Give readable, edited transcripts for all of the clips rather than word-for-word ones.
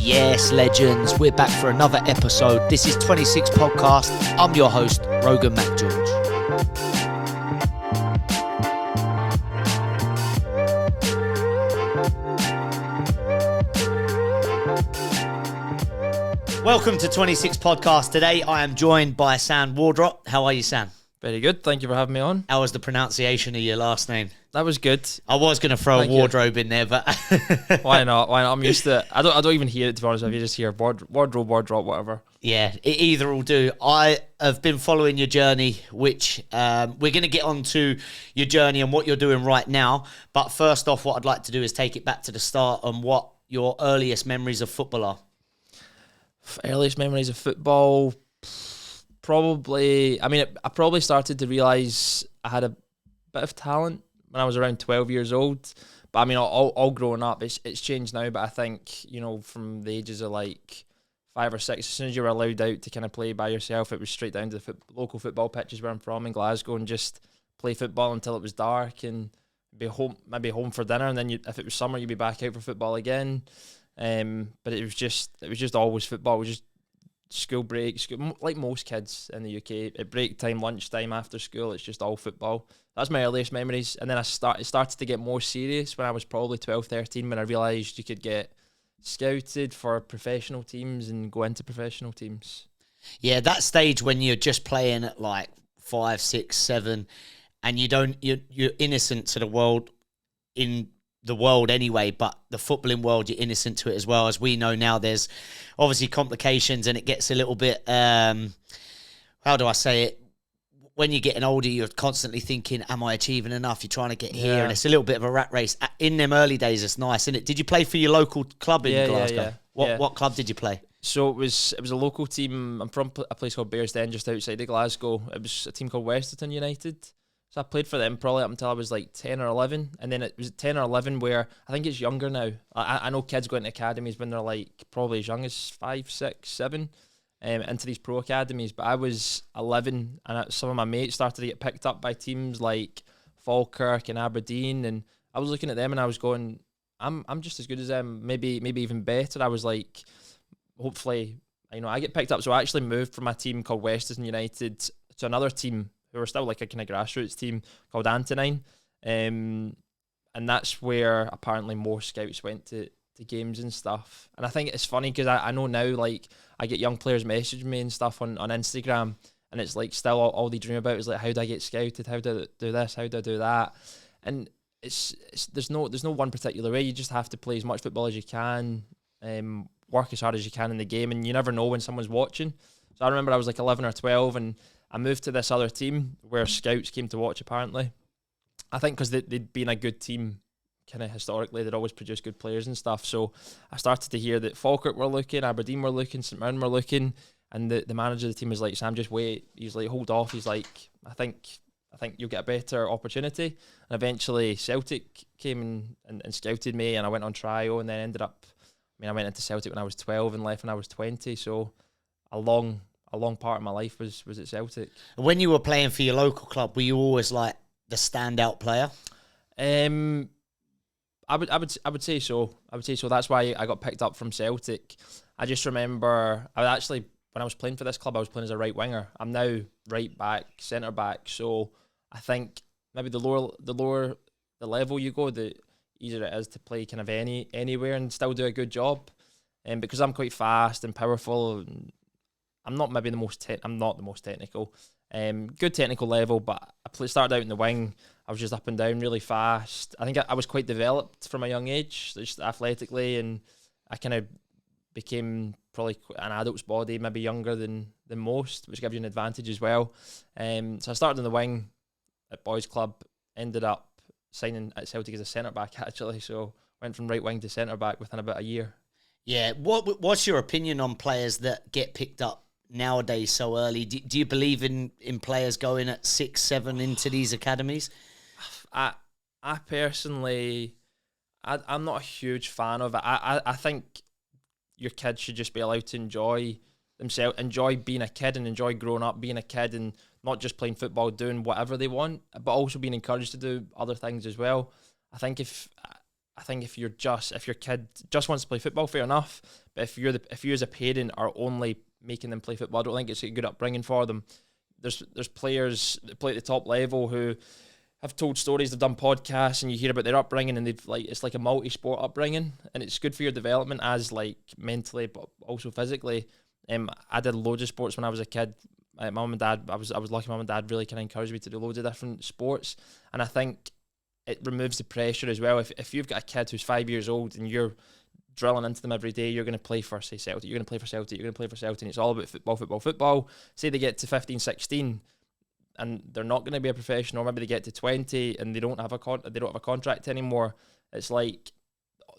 Yes, legends, we're back for another episode. This is 26 Podcast. I'm your host, Rogan McGeorge. Welcome to 26 Podcast. Today I am joined by Sam Wardrop. How are you, Sam? Very good. Thank you for having me on. How was the pronunciation of your last name? That was good. I was going to throw a wardrobe in there, but Why not? I'm used to it. I don't even hear it, to be honest with you. Just hear wardrobe, whatever. Yeah, either will do. I have been following your journey, which we're going to get onto your journey and what you're doing right now. But first off, what I'd like to do is take it back to the start and what your earliest memories of football are. Earliest memories of football, probably. I probably started to realise I had a bit of talent when I was around 12 years old. But all growing up, it's changed now. But I think, from the ages of like 5 or 6, as soon as you were allowed out to kind of play by yourself, it was straight down to the local football pitches where I'm from in Glasgow and just play football until it was dark and be maybe home for dinner. And then if it was summer, you'd be back out for football again. But it was just always football. It was just school breaks, like most kids in the UK. At break time, lunchtime, after school, it's just all football. That's my earliest memories. And then it started to get more serious when I was probably 12, 13, when I realised you could get scouted for professional teams and go into professional teams. Yeah, that stage when you're just playing at like 5, 6, 7, and you're innocent to the world in the world anyway, but the footballing world, you're innocent to it as well. As we know now, there's obviously complications and it gets a little bit, how do I say it? When you're getting older, you're constantly thinking, am I achieving enough? You're trying to get here, and it's a little bit of a rat race. In them early days, it's nice, isn't it? Did you play for your local club in Glasgow? What club did you play? So it was a local team. I'm from a place called Bearsden, just outside of Glasgow. It was a team called Darton United. So I played for them probably up until I was like 10 or 11. And then it was 10 or 11 where I think it's younger now. I know kids go into academies when they're like probably as young as 5, 6, 7 into these pro academies. But I was 11 and some of my mates started to get picked up by teams like Falkirk and Aberdeen. And I was looking at them and I was going, I'm just as good as them, maybe even better. I was like, hopefully, I get picked up. So I actually moved from a team called Western United to another team who were still like a kind of grassroots team called Antonine. And that's where apparently more scouts went to games and stuff. And I think it's funny because I know now, like, I get young players message me and stuff on Instagram, and it's like still all they dream about is like, how do I get scouted? How do I do this? How do I do that? And there's no one particular way. You just have to play as much football as you can, work as hard as you can in the game, and you never know when someone's watching. So I remember I was like 11 or 12 and I moved to this other team where scouts came to watch, apparently. I think because they'd been a good team kind of historically. They'd always produced good players and stuff. So I started to hear that Falkirk were looking, Aberdeen were looking, St Mirren were looking, and the manager of the team was like, Sam, just wait. He's like, hold off. He's like, I think you'll get a better opportunity. And eventually Celtic came and scouted me, and I went on trial and then ended up, I went into Celtic when I was 12 and left when I was 20. So a long part of my life was at Celtic. When you were playing for your local club, were you always like the standout player? I would say so. That's why I got picked up from Celtic. I just remember when I was playing for this club, I was playing as a right winger. I'm now right back, centre back. So I think maybe the lower the level you go, the easier it is to play kind of anywhere and still do a good job. And because I'm quite fast and powerful, I'm not maybe I'm not the most technical. Good technical level, but I started out in the wing. I was just up and down really fast. I think I was quite developed from a young age, just athletically, and I kind of became probably an adult's body, maybe younger than most, which gives you an advantage as well. So I started in the wing at boys club, ended up signing at Celtic as a centre back actually. So went from right wing to centre back within about a year. Yeah, what's your opinion on players that get picked up nowadays so early? Do you believe in players going at 6, 7 into these academies? I personally, I'm not a huge fan of it. I think your kids should just be allowed to enjoy themselves, enjoy being a kid and enjoy growing up being a kid and not just playing football, doing whatever they want, but also being encouraged to do other things as well. I think I think if your kid just wants to play football, fair enough. But if you as a parent are only making them play football, I don't think it's a good upbringing for them. There's players that play at the top level who have told stories, they've done podcasts, and you hear about their upbringing, and it's like a multi-sport upbringing, and it's good for your development as like mentally, but also physically. I did loads of sports when I was a kid. My mum and dad, I was lucky. Mum and dad really kind of encouraged me to do loads of different sports, and I think it removes the pressure as well. If you've got a kid who's 5 years old and you're drilling into them every day, you're going to play for, say, Celtic, you're going to play for Celtic, you're going to play for Celtic, and it's all about football. Say they get to 15, 16, and they're not going to be a professional, or maybe they get to 20 and they don't have a contract anymore. It's like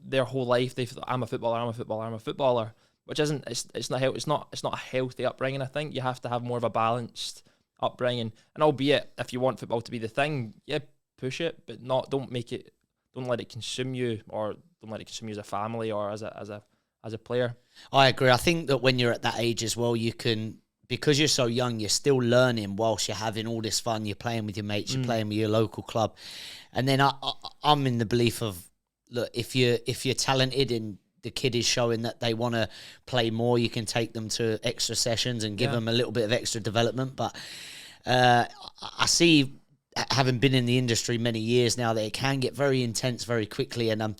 their whole life they've thought, I'm a footballer, which isn't, it's not a healthy upbringing. I think you have to have more of a balanced upbringing, and albeit if you want football to be the thing, yeah, push it, but don't let it consume you, or don't let it consume you as a family or as a player. I agree. I think that when you're at that age as well, you can, because you're so young, you're still learning whilst you're having all this fun. You're playing with your mates, you're playing with your local club, and then I'm in the belief of, look, if you're talented and the kid is showing that they want to play more, you can take them to extra sessions and give them a little bit of extra development. But I see, having been in the industry many years now, that it can get very intense very quickly. And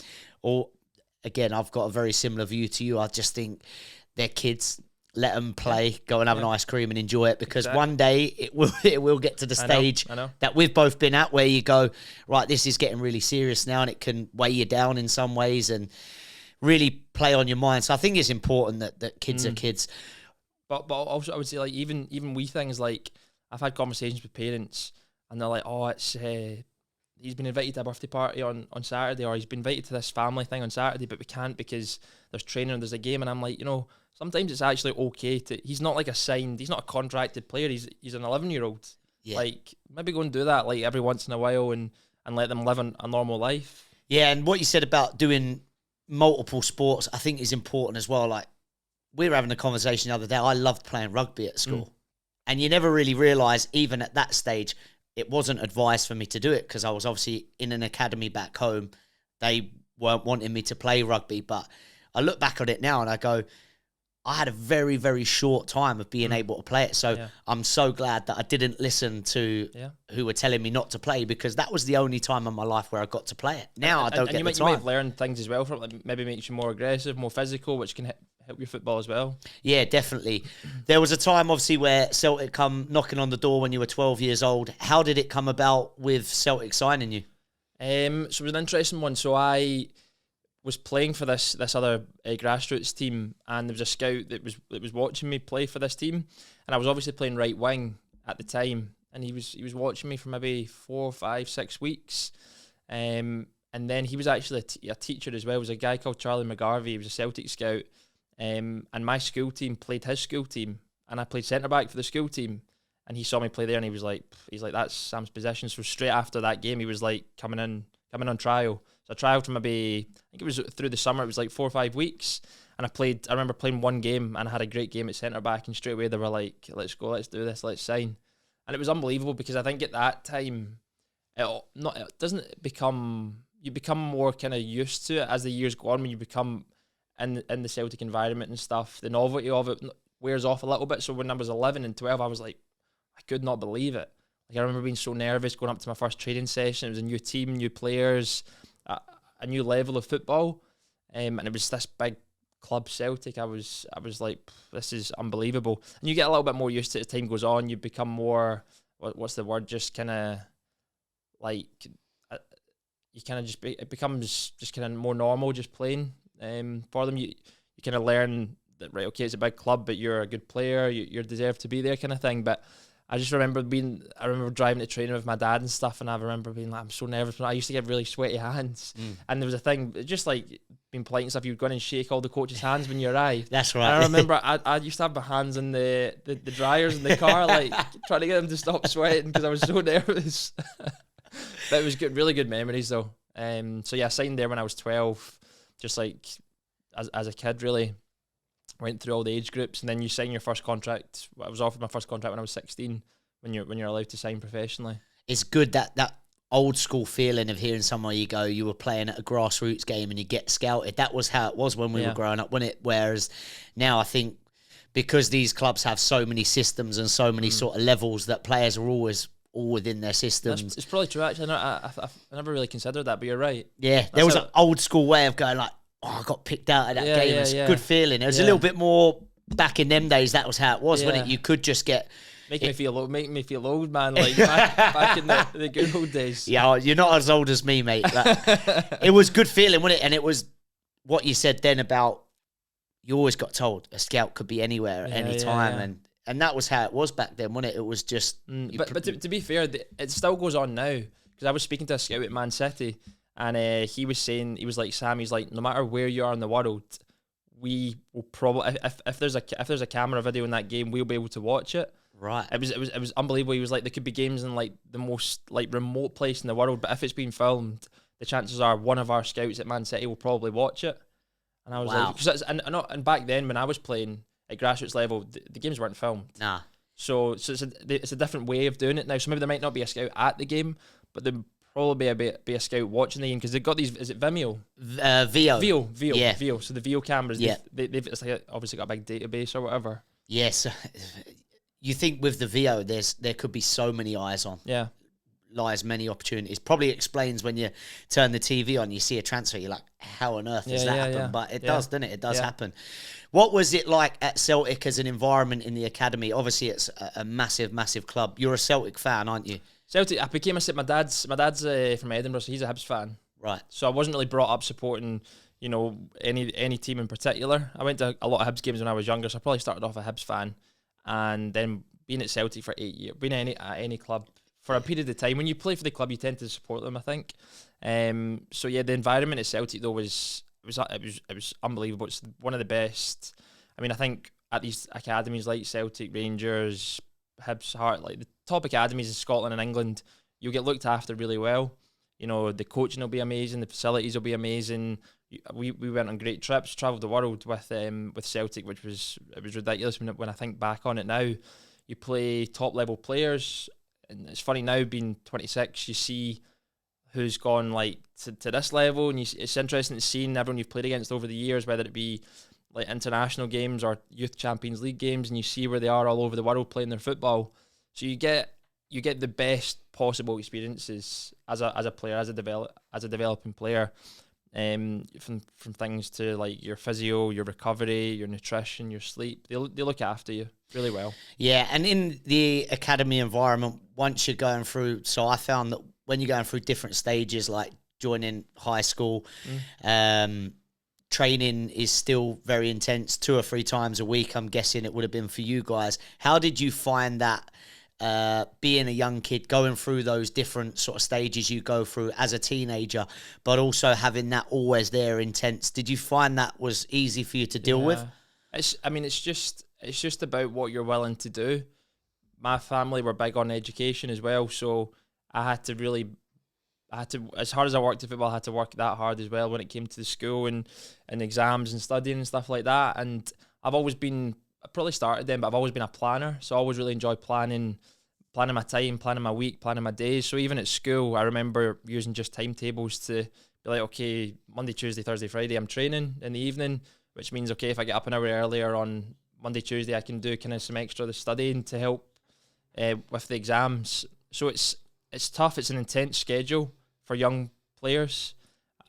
again, I've got a very similar view to you. I just think they're kids. Let them play, go and have an ice cream and enjoy it, because one day it will get to the stage that we've both been at, where you go, right, this is getting really serious now, and it can weigh you down in some ways and really play on your mind. So I think it's important that kids are kids. But also I would say, like, even wee things, like I've had conversations with parents and they're like, oh, it's he's been invited to a birthday party on Saturday, or he's been invited to this family thing on Saturday, but we can't because there's training and there's a game. And I'm like, sometimes it's actually okay to, he's not like he's not a contracted player, he's an 11-year-old. Yeah. Like, maybe go and do that like every once in a while and let them live a normal life. Yeah, and what you said about doing multiple sports, I think is important as well. Like, we were having a conversation the other day, I loved playing rugby at school. And you never really realise, even at that stage, it wasn't advised for me to do it, because I was obviously in an academy back home. They weren't wanting me to play rugby, but I look back at it now and I go, I had a very, very short time of being able to play it. So I'm so glad that I didn't listen to who were telling me not to play, because that was the only time in my life where I got to play it. Now I don't get the time. You might have learned things as well from it, like maybe makes you more aggressive, more physical, which can help your football as well. Yeah, definitely. There was a time, obviously, where Celtic come knocking on the door when you were 12 years old. How did it come about with Celtic signing you? So it was an interesting one. So I was playing for this other grassroots team, and there was a scout that was watching me play for this team, and I was obviously playing right wing at the time, and he was watching me for maybe 4, 5, 6 weeks, and then he was actually a teacher as well. It was a guy called Charlie McGarvey. He was a Celtic scout, and my school team played his school team, and I played centre back for the school team, and he saw me play there, and he's like, that's Sam's position. So straight after that game, he was like coming on trial. So I trialed for maybe, I think it was through the summer, it was like 4 or 5 weeks. And I remember playing one game, and I had a great game at centre back, and straight away they were like, let's go, let's do this, let's sign. And it was unbelievable, because I think at that time, you become more kind of used to it as the years go on. When you become in the Celtic environment and stuff, the novelty of it wears off a little bit. So when I was 11 and 12, I was like, I could not believe it. Like, I remember being so nervous going up to my first training session. It was a new team, new players, a new level of football, and it was this big club, Celtic. I was like, this is unbelievable. And you get a little bit more used to it as time goes on. You become more, what's the word, just kind of like, you kind of it becomes just kind of more normal just playing for them. You kind of learn that, right, okay, it's a big club, but you're a good player, you deserve to be there, kind of thing. But I just remember driving to training with my dad and stuff, and I remember being like, I'm so nervous. I used to get really sweaty hands, and there was a thing, just like being polite and stuff, you'd go in and shake all the coaches' hands when you arrived. That's right. And I remember I used to have my hands in the dryers in the car, like trying to get them to stop sweating because I was so nervous. But it was good, really good memories though. So yeah, I signed there when I was 12, just like as a kid, really. Went through all the age groups, and then you sign your first contract. I was offered my first contract when I was 16, when you're allowed to sign professionally. It's good that old school feeling of hearing somewhere you were playing at a grassroots game and you get scouted. That was how it was when we were growing up, wasn't it? Whereas now I think because these clubs have so many systems and so many sort of levels that players are always all within their systems. It's probably true, actually. I never really considered that, but you're right. Yeah, there was an old school way of going like, oh, I got picked out of that game. It's a good feeling. It was a little bit more back in them days. That was how it was, wasn't it? You could just get... Making me feel old, man. Like back in the good old days. Yeah, you're not as old as me, mate. It was good feeling, wasn't it? And it was what you said then about you always got told a scout could be anywhere at any time, and that was how it was back then, wasn't it? It was just. But to be fair, it still goes on now, because I was speaking to a scout at Man City, and he was saying, he was like, Sam, he's like, no matter where you are in the world, we will probably if there's a camera video in that game, we'll be able to watch it. Right. It was unbelievable. He was like, there could be games in like the most like remote place in the world, but if it's being filmed, the chances are one of our scouts at Man City will probably watch it. And I was like, and back then when I was playing at grassroots level, the games weren't filmed. Nah. So it's a different way of doing it now. So maybe there might not be a scout at the game, but there probably be a scout watching the game, because they've got these. Is it Vimeo? Veo. Yeah. Veo. So the Veo cameras. Yeah. They've it's like obviously got a big database or whatever. Yes. You think with the VO, there could be so many eyes on. Yeah. Lies many opportunities. Probably explains when you turn the TV on, you see a transfer, you're like, how on earth does that happen? Yeah. But it does, doesn't it? It does happen. What was it like at Celtic as an environment in the academy? Obviously, it's a massive, massive club. You're a Celtic fan, aren't you? Celtic, I became my dad's from Edinburgh, so he's a Hibs fan. Right. So I wasn't really brought up supporting, any team in particular. I went to a lot of Hibs games when I was younger, so I probably started off a Hibs fan. And then being at Celtic for 8 years, being at any club for a period of time. When you play for the club, you tend to support them, I think. So yeah, the environment at Celtic though was unbelievable. It's one of the best. I mean, I think at these academies like Celtic, Rangers, Hibs, Heart, like the top academies in Scotland and England, you'll get looked after really well. The coaching will be amazing, the facilities will be amazing. We went on great trips, travelled the world with Celtic, which was ridiculous when I think back on it now. You play top level players, and it's funny now being 26, you see who's gone like to this level, and it's interesting to see everyone you've played against over the years, whether it be like international games or Youth Champions League games, and you see where they are all over the world playing their football. So you get the best possible experiences as a player, as a developing player. From things to like your physio, your recovery, your nutrition, your sleep, they look after you really well. Yeah, and in the academy environment, once you're going through, so I found that when you're going through different stages, like joining high school, training is still very intense, 2 or 3 times a week. I'm guessing it would have been for you guys. How did you find that? Being a young kid, going through those different sort of stages you go through as a teenager, but also having that always there intense. Did you find that was easy for you to deal with? It's just about what you're willing to do. My family were big on education as well, so I had to, as hard as I worked at football, I had to work that hard as well when it came to the school and exams and studying and stuff like that. And I probably started then, but I've always been a planner, so I always really enjoyed planning my time, planning my week, planning my days. So even at school, I remember using just timetables to be like, okay, Monday, Tuesday, Thursday, Friday, I'm training in the evening, which means, okay, if I get up an hour earlier on Monday, Tuesday, I can do kind of some extra studying to help with the exams. So it's tough. It's an intense schedule for young players.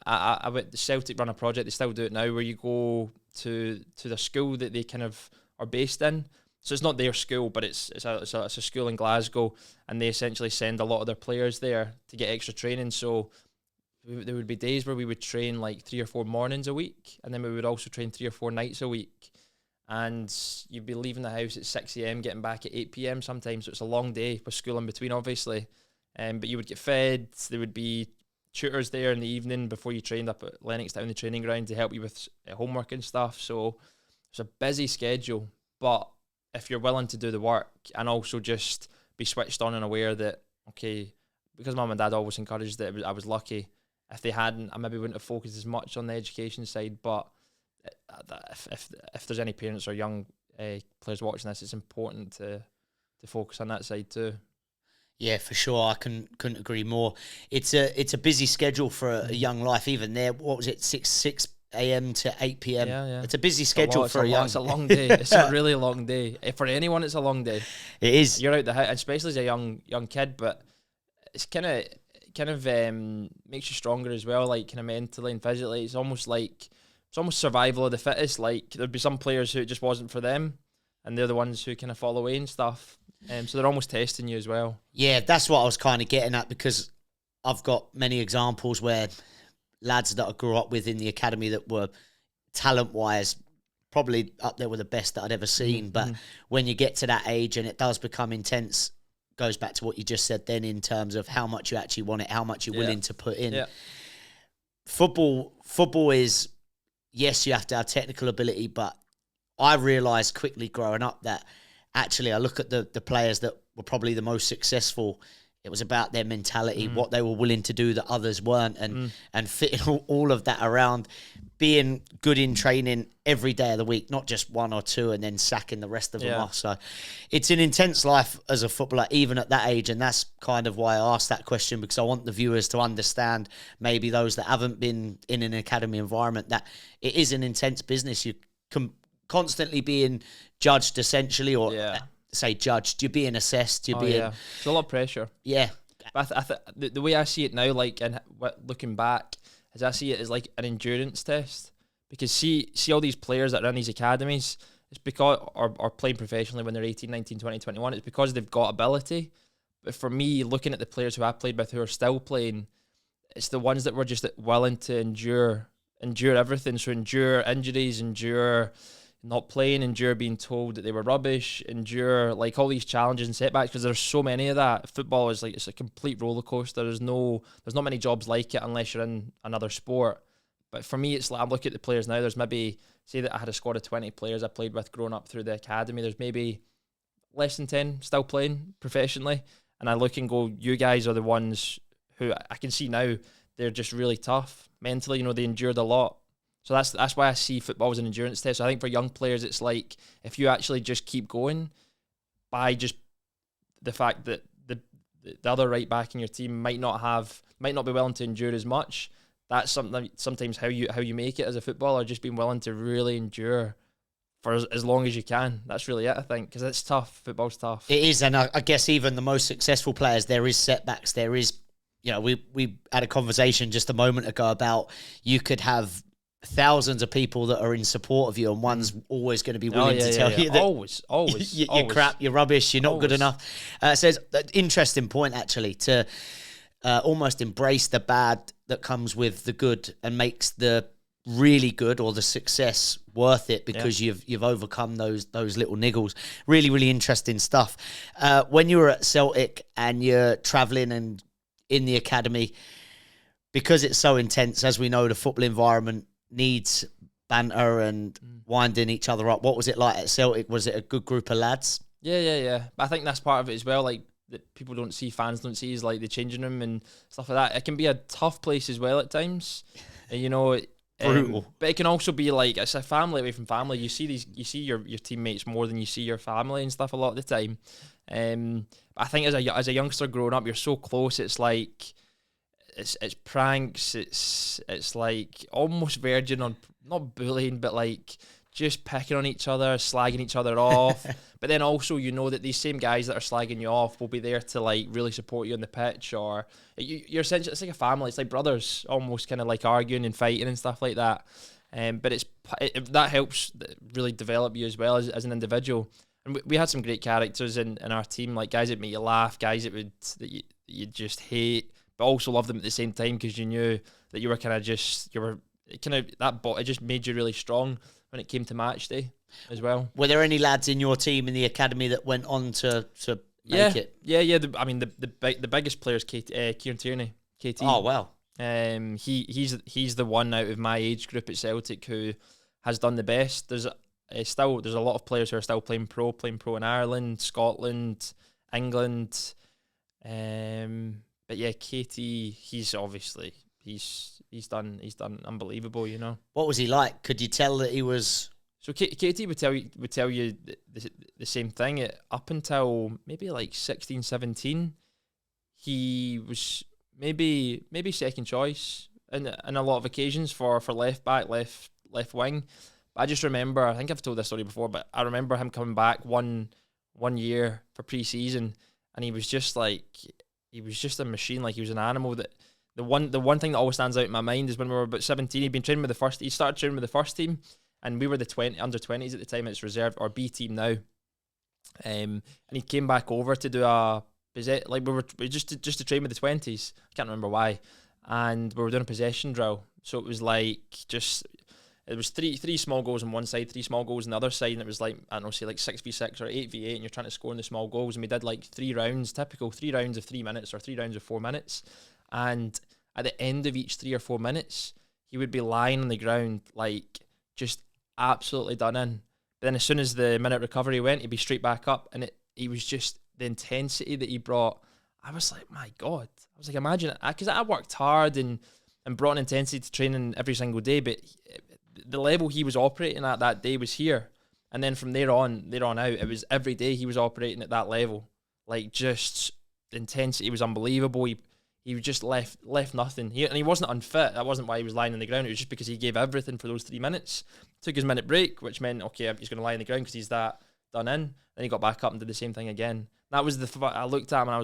I went the Celtic run a project, they still do it now, where you go to the school that they kind of are based in. So it's not their school, but it's a school in Glasgow, and they essentially send a lot of their players there to get extra training. So there would be days where we would train like 3 or 4 mornings a week, and then we would also train 3 or 4 nights a week. And you'd be leaving the house at 6 a.m, getting back at 8 p.m. sometimes. So it's a long day with school in between, obviously. But you would get fed. There would be tutors there in the evening before you trained up at Lennoxtown, the training ground, to help you with homework and stuff. So it's a busy schedule, but if you're willing to do the work and also just be switched on and aware that, okay, because Mum and Dad always encouraged it, I was lucky. If they hadn't, I maybe wouldn't have focused as much on the education side. But if there's any parents or young players watching this, it's important to focus on that side too. Yeah, for sure. I couldn't agree more. It's a busy schedule for a young life. Even there, what was it, 6 a.m. to 8 p.m. Yeah, yeah. It's a busy schedule for a young. It's a long day. It's a really long day. For anyone, it's a long day. It is. You're out the house, especially as a young kid, but it's kind of makes you stronger as well, like kind of mentally and physically. It's almost survival of the fittest. Like there'd be some players who it just wasn't for them, and they're the ones who kind of fall away and stuff. So they're almost testing you as well. Yeah, that's what I was kind of getting at, because I've got many examples where lads that I grew up with in the academy that were talent-wise probably up there with the best that I'd ever seen. But when you get to that age and it does become intense, goes back to what you just said then in terms of how much you actually want it, how much you're willing to put in. Yeah. Football is, yes, you have to have technical ability, but I realised quickly growing up that actually I look at the players that were probably the most successful. It was about their mentality, what they were willing to do that others weren't, and fitting all of that around being good in training every day of the week, not just one or two and then sacking the rest of them off. So it's an intense life as a footballer, even at that age. And that's kind of why I asked that question, because I want the viewers to understand, maybe those that haven't been in an academy environment, that it is an intense business. You can constantly being judged, essentially, or say judged. You're being assessed. You're being. Yeah. It's a lot of pressure. Yeah. But the way I see it now, like, and looking back, is I see it as like an endurance test. Because see all these players that run these academies, it's because are playing professionally when they're 18, 19, 20, 21. It's because they've got ability. But for me, looking at the players who I played with who are still playing, it's the ones that were just willing to endure everything. So endure injuries, endure not playing, endure being told that they were rubbish, endure like all these challenges and setbacks, because there's so many of that. Football is like, it's a complete roller coaster. There's not many jobs like it unless you're in another sport. But for me, it's like, I'm looking at the players now. There's maybe, say that I had a squad of 20 players I played with growing up through the academy. There's maybe less than 10 still playing professionally. And I look and go, you guys are the ones who I can see now, they're just really tough mentally. They endured a lot. So that's why I see football as an endurance test. So I think for young players, it's like, if you actually just keep going, by just the fact that the other right back in your team might not be willing to endure as much. That's sometimes how you make it as a footballer, just being willing to really endure for as long as you can. That's really it, I think, because it's tough. Football's tough. It is, and I guess even the most successful players, there is setbacks. There is, we had a conversation just a moment ago about you could have thousands of people that are in support of you, and one's always going to be willing to tell you that always you're crap, you're rubbish, you're not good enough. Says interesting point actually, to almost embrace the bad that comes with the good and makes the really good or the success worth it, because you've overcome those little niggles. Really, really interesting stuff. When you were at Celtic and you're travelling and in the academy, because it's so intense, as we know, the football environment needs banter and winding each other up. What was it like at Celtic? Was it a good group of lads? Yeah. But I think that's part of it as well, like, that people don't see, fans don't see, is like the changing room and stuff like that. It can be a tough place as well at times. Brutal. But it can also be like, it's a family away from family. You see your teammates more than you see your family and stuff a lot of the time. But I think as a youngster growing up, you're so close. It's like, it's pranks. It's like almost verging on, not bullying, but like just picking on each other, slagging each other off. But then also, that these same guys that are slagging you off will be there to like really support you on the pitch, or you're essentially, it's like a family. It's like brothers, almost, kind of like arguing and fighting and stuff like that. But that helps really develop you as well as an individual. And we had some great characters in our team, like guys that make you laugh, guys that you just hate, but also love them at the same time, because you knew that you were kind of it just made you really strong when it came to match day as well. Were there any lads in your team in the academy that went on to make it? Yeah. The biggest player is Kieran Tierney, KT. Oh wow. He's the one out of my age group at Celtic who has done the best. There's a lot of players who are still playing pro in Ireland, Scotland, England. But yeah, KT, he's done unbelievable, What was he like? Could you tell that he was? So KT would tell you the same thing. Up until maybe like 16, 17, he was maybe second choice in a lot of occasions for left back, left wing. But I just remember, I think I've told this story before, but I remember him coming back one year for pre-season, and he was just a machine. Like, he was an animal. That the one thing that always stands out in my mind is when we were about 17, he started training with the first team, and we were the under 20s at the time. It's reserved or B team now. And he came back over to do just to train with the 20s. I can't remember why. And we were doing a possession drill. So it was like it was three small goals on one side, 3 small goals on the other side, and it was like, I don't know, say like 6v6 or 8v8, and you're trying to score in the small goals. And we did like 3 rounds, typical 3 rounds of 3 minutes or 3 rounds of 4 minutes. And at the end of each 3 or 4 minutes, he would be lying on the ground, like, just absolutely done in. But then as soon as the minute recovery went, he'd be straight back up, and he was just, the intensity that he brought, I was like, my God. I was like, imagine it, because I worked hard and brought an intensity to training every single day, but the level he was operating at that day was here. And then from there on out, it was every day he was operating at that level. Like, just the intensity was unbelievable. He just left nothing. And he wasn't unfit. That wasn't why he was lying on the ground. It was just because he gave everything for those 3 minutes. Took his minute break, which meant, okay, he's going to lie on the ground because he's that done in. Then he got back up and did the same thing again. That was I looked at him and I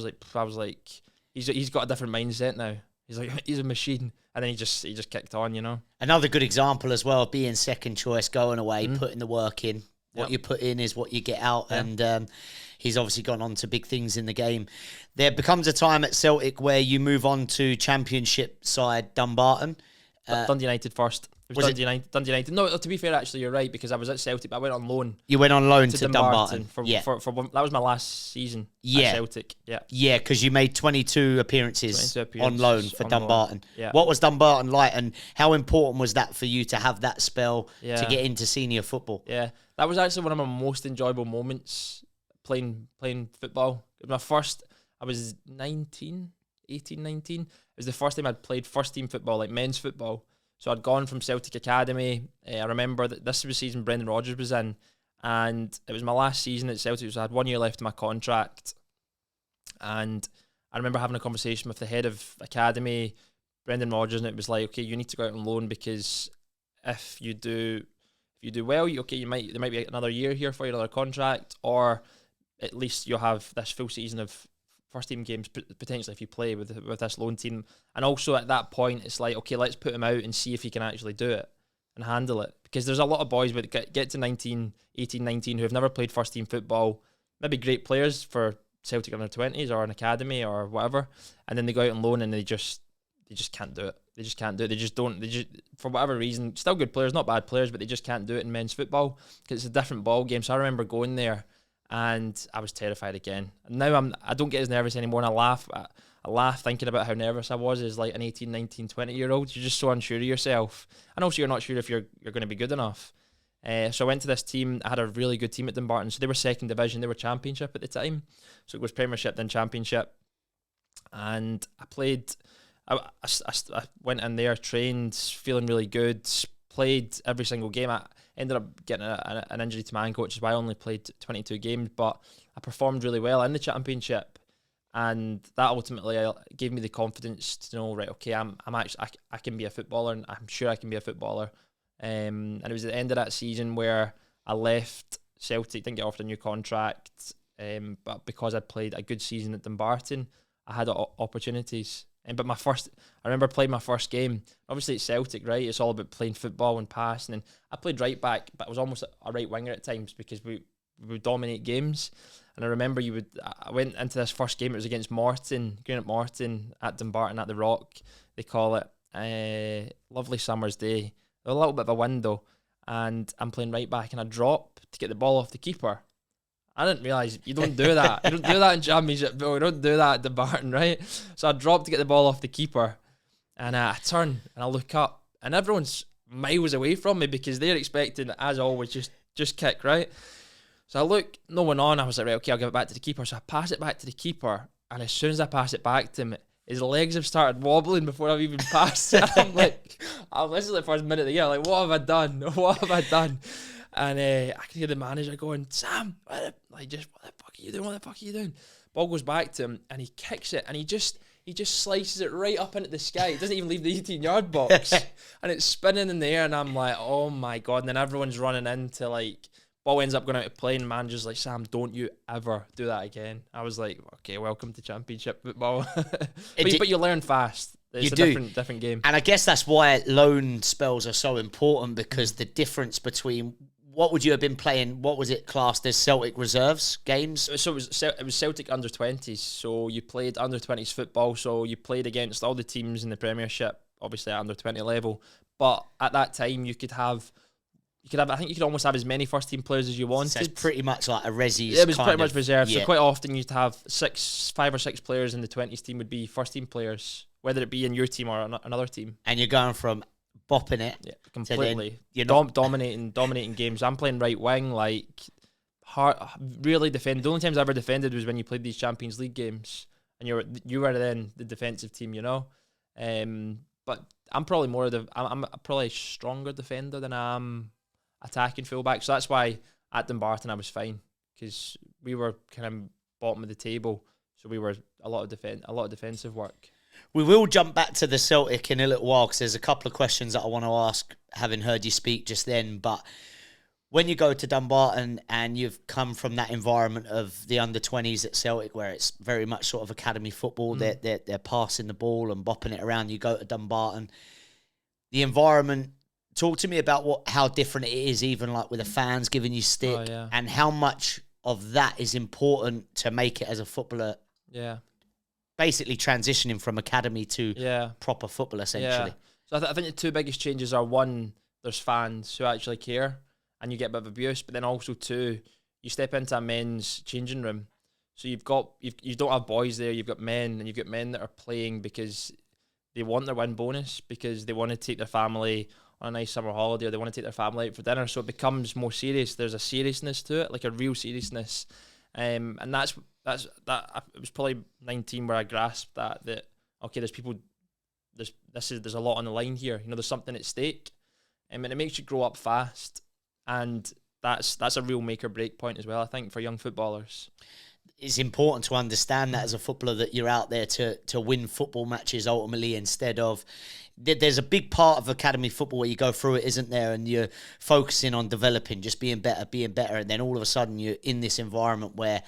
was like, he's got a different mindset now. He's like, he's a machine. And then he just kicked on, you know. Another good example as well, being second choice, going away, putting the work in. What you put in is what you get out. Yep. And he's obviously gone on to big things in the game. There becomes a time at Celtic where you move on to Championship side Dumbarton. Dundee United first. Dundee United. No, to be fair, actually, you're right, because I was at Celtic, but I went on loan. You went on loan to Dumbarton. For that was my last season at Celtic. Yeah. Yeah, because you made 22 appearances on loan for Dumbarton. Yeah. What was Dumbarton like, and how important was that for you to have that spell to get into senior football? Yeah, that was actually one of my most enjoyable moments playing football. I was 18, 19. It was the first time I'd played first team football, like men's football. So I'd gone from Celtic Academy. I remember that this was the season Brendan Rodgers was in, and it was my last season at Celtic, so I had 1 year left of my contract. And I remember having a conversation with the head of Academy, Brendan Rodgers, and it was like, okay, you need to go out on loan, because if you do well, there might be another year here for you, another contract, or at least you'll have this full season of first team games potentially if you play with this loan team. And also at that point, it's like, okay, let's put him out and see if he can actually do it and handle it, because there's a lot of boys that get to 18, 19 who have never played first team football, maybe great players for Celtic under 20s or an academy or whatever, and then they go out on loan and they just can't do it. They just can't do it. They just for whatever reason, still good players, not bad players, but they just can't do it in men's football because it's a different ball game. So I remember going there and I was terrified again. And now I don't get as nervous anymore, and I laugh thinking about how nervous I was as like an 18, 19, 20-year-old. You're just so unsure of yourself. And also you're not sure if you're going to be good enough. So I went to this team. I had a really good team at Dumbarton. So they were second division. They were championship at the time. So it was Premiership, then Championship. And I played... I went in there, trained, feeling really good, played every single game. I ended up getting an injury to my ankle, which is why I only played 22 games, but I performed really well in the Championship, and that ultimately gave me the confidence to know, right, okay, I can be a footballer, and I'm sure I can be a footballer. And it was at the end of that season where I left Celtic, didn't get offered a new contract, but because I'd played a good season at Dumbarton, I had opportunities. But I remember playing my first game. Obviously, it's Celtic, right? It's all about playing football and passing. And I played right back, but I was almost a right winger at times because we would dominate games. And I remember I went into this first game. It was against Greenock Morton at Dumbarton at the Rock, they call it. Lovely summer's day. A little bit of a wind though, and I'm playing right back, and I drop to get the ball off the keeper. I didn't realise you don't do that. You don't do that in Championship, Bill. You don't do that at the Barton, right? So I dropped to get the ball off the keeper, and I turn and I look up, and everyone's miles away from me because they're expecting, as always, just kick, right? So I look, no one on. I was like, right, okay, I'll give it back to the keeper. So I pass it back to the keeper, and as soon as I pass it back to him, his legs have started wobbling before I've even passed it. I'm like, this is the first minute of the game. Like, what have I done? What have I done? And I can hear the manager going, Sam, what the fuck are you doing? What the fuck are you doing? ball goes back to him, and he kicks it, and he just slices it right up into the sky. It doesn't even leave the 18-yard box, and it's spinning in the air, and I'm like, oh my God. And then everyone's running into, like, ball ends up going out of play, and manager's like, Sam, don't you ever do that again. I was like, okay, welcome to championship football. but you learn fast. It's a different game. And I guess that's why loan spells are so important, because the difference between what would you have been playing, what was it classed as Celtic reserves games? So it was Celtic under-20s. So you played under-20s football. So you played against all the teams in the Premiership, obviously at under-20 level. But at that time, you could have, I think you could almost have as many first-team players as you wanted. So it's pretty much like a Resi's. It was pretty much reserved. Yeah. So quite often you'd have 5 or 6 players in the 20s team would be first-team players, whether it be in your team or another team. And you're going from bopping it, completely. You're dominating games. I'm playing right wing, like really defend. The only times I ever defended was when you played these Champions League games, and you were then the defensive team, you know. But I'm probably I'm probably a stronger defender than I am attacking fullback. So that's why at Dumbarton I was fine, because we were kind of bottom of the table, so we were a lot of defensive work. We will jump back to the Celtic in a little while, because there's a couple of questions that I want to ask, having heard you speak just then. But when you go to Dumbarton and you've come from that environment of the under-20s at Celtic, where it's very much sort of academy football, they're passing the ball and bopping it around. You go to Dumbarton, the environment. Talk to me about how different it is, even like with the fans giving you stick, and how much of that is important to make it as a footballer. Yeah. Basically transitioning from academy to proper football, essentially. Yeah. So I think the two biggest changes are, one, there's fans who actually care, and you get a bit of abuse, but then also, two, you step into a men's changing room. So you don't have boys there, you've got men, and you've got men that are playing because they want their win bonus, because they want to take their family on a nice summer holiday, or they want to take their family out for dinner. So it becomes more serious. There's a seriousness to it, like a real seriousness. And that's it was probably 19 where I grasped that okay, there's a lot on the line here. You know, there's something at stake, and it makes you grow up fast, and that's a real make or break point as well, I think, for young footballers. It's important to understand that as a footballer, that you're out there to win football matches ultimately, instead of, there's a big part of academy football where you go through it, isn't there? And you're focusing on developing, just being better. And then all of a sudden you're in this environment where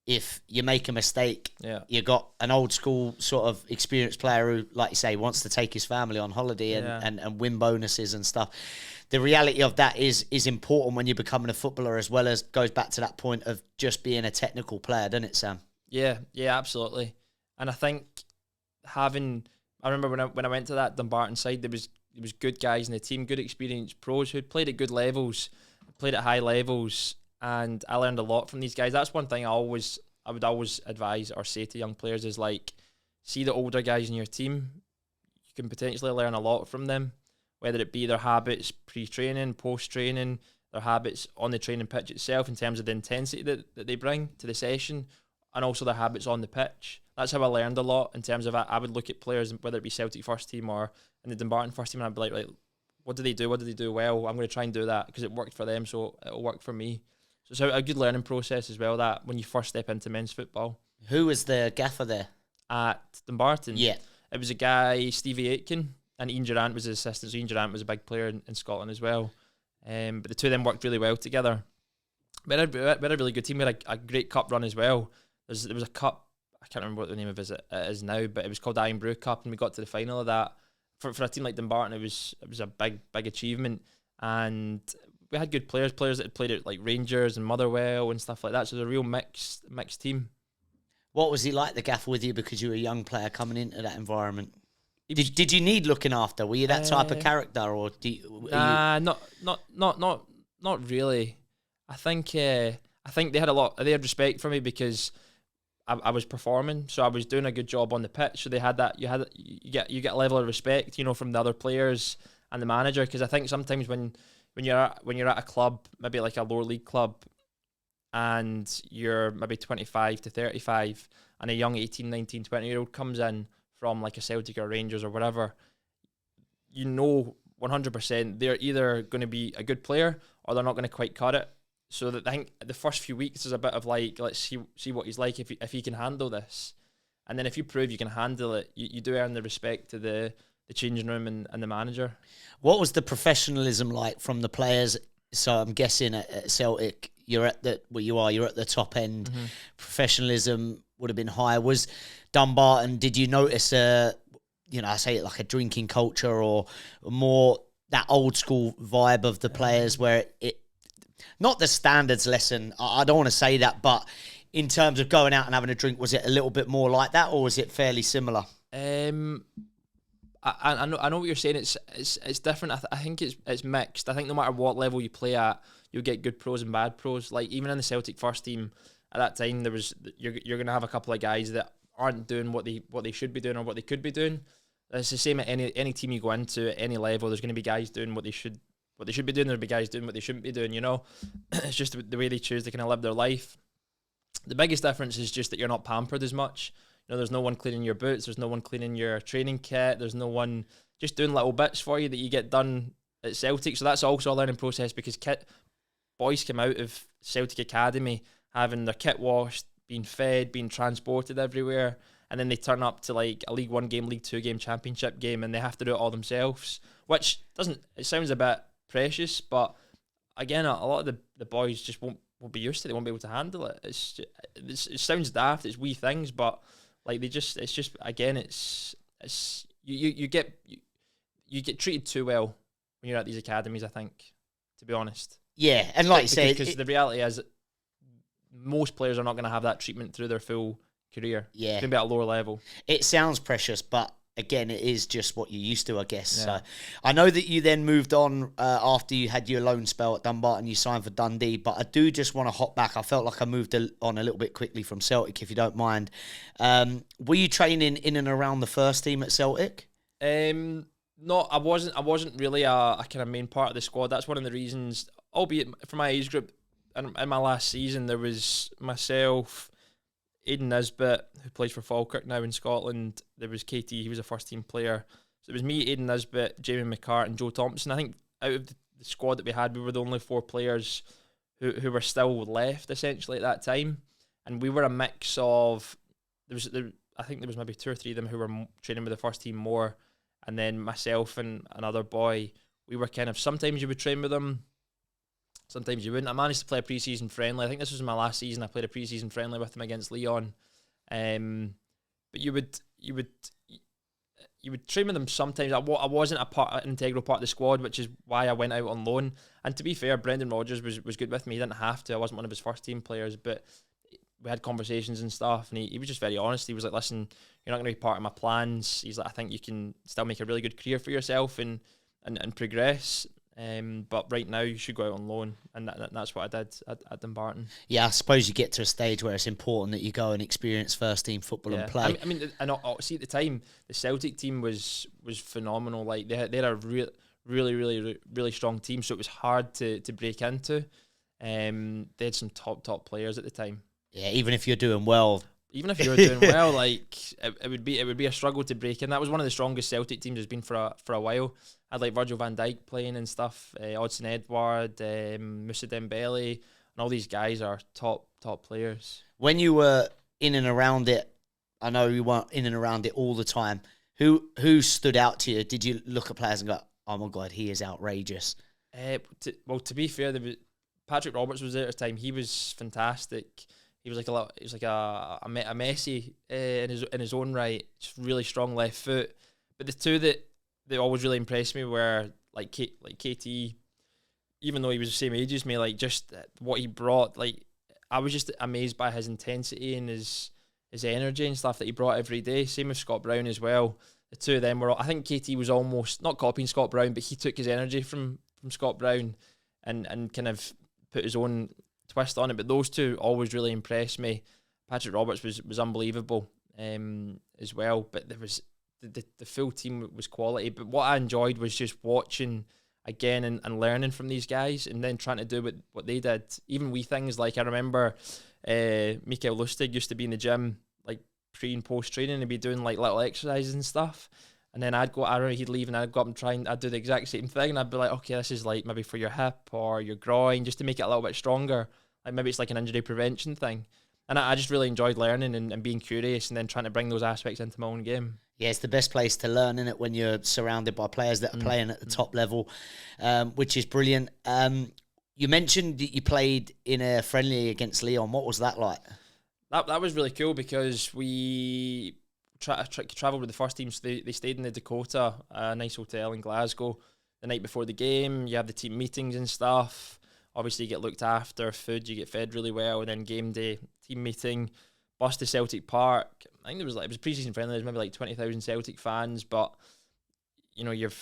if you make a mistake, you got an old school sort of experienced player who, like you say, wants to take his family on holiday and win bonuses and stuff. The reality of that is important when you're becoming a footballer, as well as goes back to that point of just being a technical player, doesn't it, Sam? Yeah, absolutely. And I think I remember when I went to that Dumbarton side, there was good guys in the team, good experienced pros who'd played at good levels, played at high levels, and I learned a lot from these guys. That's one thing I would always advise or say to young players is, like, see the older guys in your team. You can potentially learn a lot from them, whether it be their habits pre-training, post-training, their habits on the training pitch itself in terms of the intensity that they bring to the session, and also their habits on the pitch. That's how I learned a lot, in terms of I would look at players, whether it be Celtic first team or in the Dumbarton first team, and I'd be like, right, what do they do? What do they do well? I'm going to try and do that because it worked for them, so it'll work for me. So it's a good learning process as well, that when you first step into men's football. Who was the gaffer there? At Dumbarton? Yeah. It was a guy, Stevie Aitken, and Ian Durant was his assistant. So Ian Durant was a big player in Scotland as well. But the two of them worked really well together. We had a really good team. We had a great cup run as well. There was a cup, I can't remember what the name of it is now, but it was called Iron Brew Cup, and we got to the final of that. For a team like Dumbarton, it was a big achievement, and we had good players that had played at like Rangers and Motherwell and stuff like that. So it was a real mixed team. What was he like, the gaffer, with you, because you were a young player coming into that environment? Did you need looking after? Were you that type of character, or not really. I think they had respect for me because I was performing, so I was doing a good job on the pitch. So they had that. You get a level of respect, from the other players and the manager. Because I think sometimes when you're at a club, maybe like a lower league club, and you're maybe 25 to 35, and a young 18, 19, 20-year-old comes in from like a Celtic or Rangers or whatever, 100% they're either going to be a good player or they're not going to quite cut it. So that I think the first few weeks is a bit of like, let's see what he's like, if he can handle this. And then if you prove you can handle it, you do earn the respect to the changing room and the manager. What was the professionalism like from the players? So I'm guessing at Celtic, you're at the top end. Mm-hmm. Professionalism would have been high. Was Dumbarton, did you notice I say it like a drinking culture or more that old school vibe of the players where it not the standards lesson, I don't want to say that, but in terms of going out and having a drink, was it a little bit more like that or was it fairly similar? I know what you're saying. It's different. I think it's mixed. I think no matter what level you play at, you'll get good pros and bad pros. Like even in the Celtic first team at that time, you're gonna have a couple of guys that aren't doing what they should be doing or what they could be doing. It's the same at any team you go into at any level. There's going to be guys doing what they should be doing. There'll be guys doing what they shouldn't be doing. It's just the way they choose to kind of live their life. The biggest difference is just that you're not pampered as much. There's no one cleaning your boots. There's no one cleaning your training kit. There's no one just doing little bits for you that you get done at Celtic. So that's also a learning process because boys come out of Celtic Academy having their kit washed, being fed, being transported everywhere, and then they turn up to like a League 1 game, League 2 game, Championship game, and they have to do it all themselves, which it sounds a bit precious, but again, a lot of the boys just won't be used to it. They won't be able to handle it. It sounds daft, it's wee things, but like you get treated too well when you're at these academies, I think, to be honest. Yeah, and like you say, because the reality is most players are not going to have that treatment through their full career. Yeah. It's going to be at a lower level. It sounds precious, but again, it is just what you're used to, I guess. Yeah. So I know that you then moved on after you had your loan spell at Dumbarton, you signed for Dundee, but I do just want to hop back. I felt like I moved on a little bit quickly from Celtic, if you don't mind. Were you training in and around the first team at Celtic? No, I wasn't really a kind of main part of the squad. That's one of the reasons, albeit for my age group, and in my last season, there was myself, Aidan Nisbet, who plays for Falkirk now in Scotland. There was KT, he was a first team player. So it was me, Aidan Nisbet, Jamie McCart and Joe Thompson. I think out of the squad that we had, we were the only 4 players who were still left essentially at that time. And we were a mix of, I think there was maybe 2 or 3 of them who were training with the first team more. And then myself and another boy, we were kind of, sometimes you would train with them, sometimes you wouldn't. I managed to play a pre-season friendly. I think this was my last season. I played a pre-season friendly with them against Leon. But you would train with them sometimes. I wasn't an integral part of the squad, which is why I went out on loan. And to be fair, Brendan Rodgers was good with me. He didn't have to. I wasn't one of his first team players, but we had conversations and stuff, and he was just very honest. He was like, listen, you're not going to be part of my plans. He's like, I think you can still make a really good career for yourself and progress. But right now you should go out on loan, and that's what I did at Dumbarton. Yeah, I suppose you get to a stage where it's important that you go and experience first team football and play. I mean, see at the time the Celtic team was phenomenal. Like they had a really strong team, so it was hard to break into. They had some top players at the time. Yeah, even if you're doing well. Even if you were doing well, like it would be a struggle to break in. That was one of the strongest Celtic teams there's been for a while. I had like Virgil van Dijk playing and stuff, Odsonne Edouard, Moussa Dembele, and all these guys are top players. When you were in and around it, I know you weren't in and around it all the time. Who stood out to you? Did you look at players and go, "Oh my God, he is outrageous"? To be fair, Patrick Roberts was there at the time. He was fantastic. He was like a Messi in his own right. Just really strong left foot. But the two that always really impressed me were like KT. Even though he was the same age as me, like just what he brought. Like I was just amazed by his intensity and his energy and stuff that he brought every day. Same with Scott Brown as well. The two of them were. I think KT was almost not copying Scott Brown, but he took his energy from Scott Brown and kind of put his own twist on it. But those two always really impressed me. Patrick Roberts was unbelievable as well. But there was the full team was quality. But what I enjoyed was just watching again and learning from these guys and then trying to do what they did. Even wee things like I remember Mikael Lustig used to be in the gym like pre and post training and be doing like little exercises and stuff. And then I remember he'd leave and I'd go up and I'd do the exact same thing. And I'd be like, okay, this is like maybe for your hip or your groin, just to make it a little bit stronger. Like maybe it's like an injury prevention thing. And I just really enjoyed learning and being curious and then trying to bring those aspects into my own game. Yeah, it's the best place to learn, isn't it, when you're surrounded by players that are playing at the top level, which is brilliant. You mentioned that you played in a friendly against Leon. What was that like? That was really cool because we travelled with the first team. So they stayed in the Dakota, a nice hotel in Glasgow, the night before the game. You have the team meetings and stuff. Obviously, you get looked after, food, you get fed really well, and then game day, team meeting, bus to Celtic Park. I think it was a pre-season friendly. There's maybe like 20,000 Celtic fans, but you know you're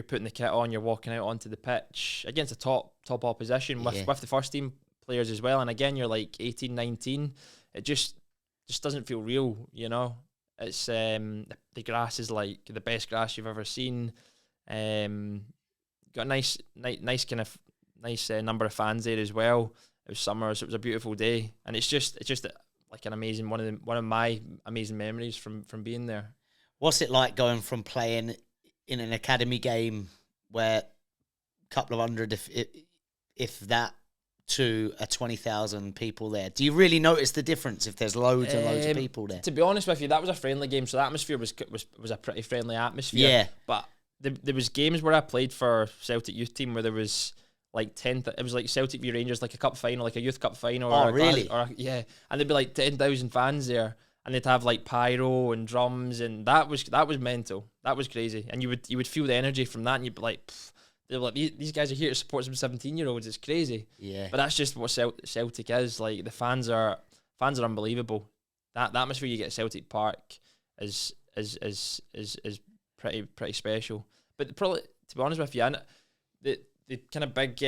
putting the kit on, you're walking out onto the pitch against a top opposition with the first team players as well. And again, you're like 18, 19. It just doesn't feel real, you know. It's the grass is like the best grass you've ever seen. Got a nice kind of number of fans there as well. It was summer, so it was a beautiful day, and it's just like an amazing one of my amazing memories from being there. What's it like going from playing in an academy game where a couple of hundred, if that, to a 20,000 people there? Do you really notice the difference if there's loads and loads of people there? To be honest with you, that was a friendly game, so the atmosphere was a pretty friendly atmosphere. Yeah, but there was games where I played for Celtic youth team where there was like 10. It was like Celtic v Rangers, like a cup final, like a youth cup final. Oh, really? Yeah, and there'd be like 10,000 fans there, and they'd have like pyro and drums, and that was mental. That was crazy, and you would feel the energy from that, and you'd be like, they're like, these guys are here to support some 17-year-olds. It's crazy. Yeah. But that's just what Celtic is. Like the fans are unbelievable. That atmosphere you get at Celtic Park is pretty special. But probably, to be honest with you, the kind of big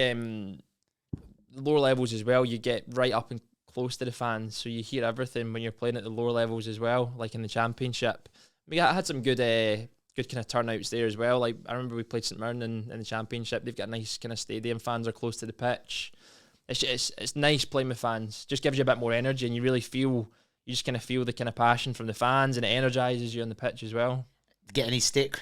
lower levels as well, you get right up and close to the fans, so you hear everything when you're playing at the lower levels as well, like in the Championship. I had some good kind of turnouts there as well. Like I remember we played St Mirren in the Championship. They've got a nice kind of stadium. Fans are close to the pitch. It's nice playing with fans. Just gives you a bit more energy, and you just kind of feel the kind of passion from the fans, and it energises you on the pitch as well. Get any stick?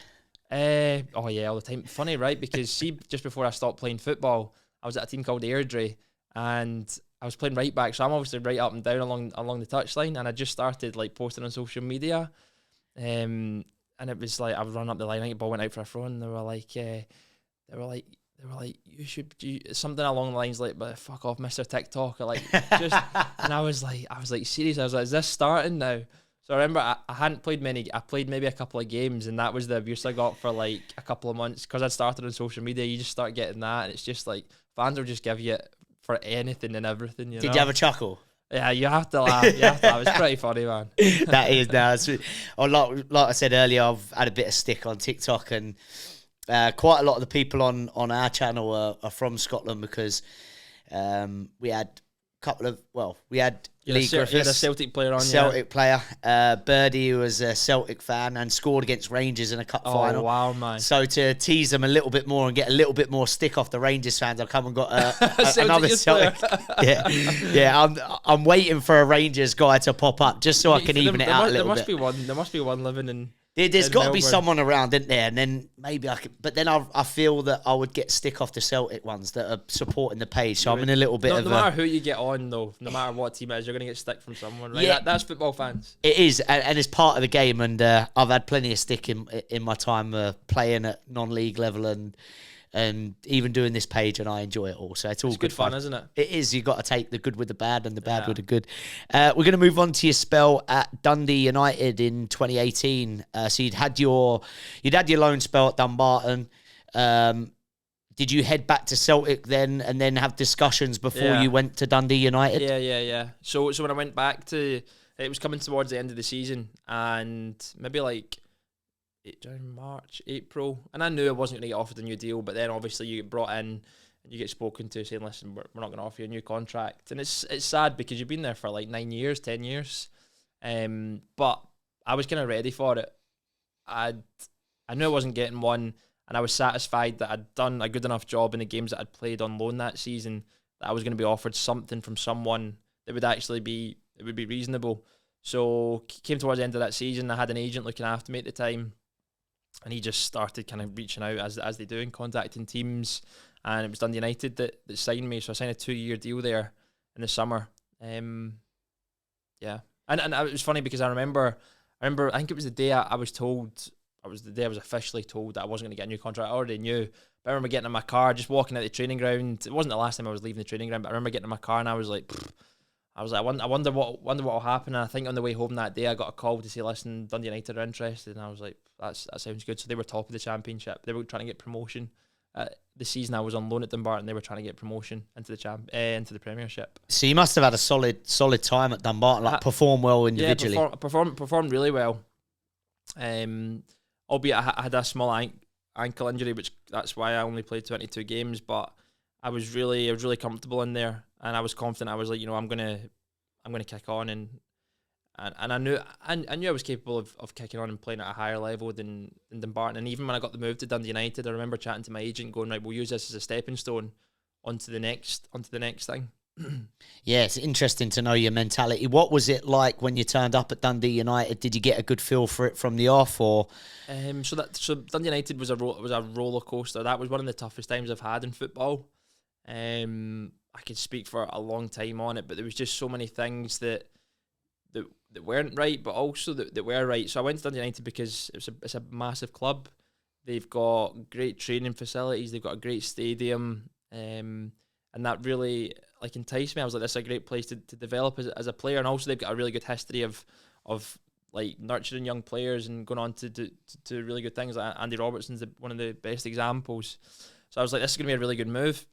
Oh yeah, all the time. Funny, right? Because see, just before I stopped playing football, I was at a team called Airdrie, and I was playing right back, so I'm obviously right up and down along the touchline, and I just started like posting on social media, and it was like I was running up the line, I think the ball went out for a throw, and they were like, you should do something along the lines like, but fuck off, Mr. TikTok, or like just, and I was like, serious, I was like, is this starting now? So I remember I hadn't played many. I played maybe a couple of games, and that was the abuse I got for like a couple of months because I'd started on social media. You just start getting that, and it's just like fans will just give you it for anything and everything. Did you have a chuckle? Yeah, you have to laugh. It's pretty funny, man. That is now. Like I said earlier, I've had a bit of stick on TikTok, and quite a lot of the people on our channel are from Scotland because we had Lee Griffiths, a Celtic player on. Celtic player, Birdie, who was a Celtic fan and scored against Rangers in a cup final. Oh wow, man! So to tease them a little bit more and get a little bit more stick off the Rangers fans, I've come and got another Celtic. I'm waiting for a Rangers guy to pop up just so I can even it out a little bit. There must be one living in. There's got to be someone around, isn't there? And then maybe I could, but then I feel that I would get stick off the Celtic ones that are supporting the page. So I'm in a little bit of. No matter who you get on, though, no matter what team it is, you're going to get stick from someone, right? Yeah, that's football fans. It is, and it's part of the game. And I've had plenty of stick in my time playing at non-league level and even doing this page, and I enjoy it all. So it's all good fun, isn't it? It is. You've got to take the good with the bad and the bad with the good. We're going to move on to your spell at Dundee United in 2018. So you'd had your loan spell at Dumbarton. Did you head back to Celtic then and then have discussions before you went to Dundee United? Yeah. So when I went back to, it was coming towards the end of the season, and maybe like March, April, and I knew I wasn't going to get offered a new deal, but then obviously you get brought in and you get spoken to saying, listen, we're not going to offer you a new contract, and it's sad because you've been there for like 9 years, 10 years, but I was kind of ready for it. I knew I wasn't getting one, and I was satisfied that I'd done a good enough job in the games that I'd played on loan that season that I was going to be offered something from someone that would actually be reasonable. So came towards the end of that season, I had an agent looking after me at the time. and he just started kind of reaching out as they do and contacting teams, and it was Dundee United that signed me. So I signed a 2-year deal there in the summer. Yeah, and it was funny because I remember I think it was the day I was told. It was the day I was officially told that I wasn't going to get a new contract. I already knew. But I remember getting in my car, just walking out the training ground. It wasn't the last time I was leaving the training ground, but I remember getting in my car and I was like, I wonder what will happen. And I think on the way home that day, I got a call to say, listen, Dundee United are interested. And I was like, that sounds good. So they were top of the championship. They were trying to get promotion. The season I was on loan at Dumbarton, they were trying to get promotion into the Premiership. So you must have had a solid time at Dumbarton, like perform well individually. Yeah, performed really well. Albeit I had a small ankle injury, which that's why I only played 22 games. But I was really comfortable in there, and I was confident. I was like, I'm gonna kick on, and I knew I was capable of kicking on and playing at a higher level than Barton. And even when I got the move to Dundee United, I remember chatting to my agent, going, right, we'll use this as a stepping stone onto the next thing. Yeah, it's interesting to know your mentality. What was it like when you turned up at Dundee United? Did you get a good feel for it from the off, or? So Dundee United was a roller coaster. That was one of the toughest times I've had in football. I could speak for a long time on it, but there was just so many things that weren't right, but also that were right. So I went to Dundee United because it's a massive club. They've got great training facilities. They've got a great stadium, and that really enticed me. I was like, this is a great place to develop as a player, and also they've got a really good history of like nurturing young players and going on to do really good things. Like Andy Robertson's one of the best examples. So I was like, this is going to be a really good move.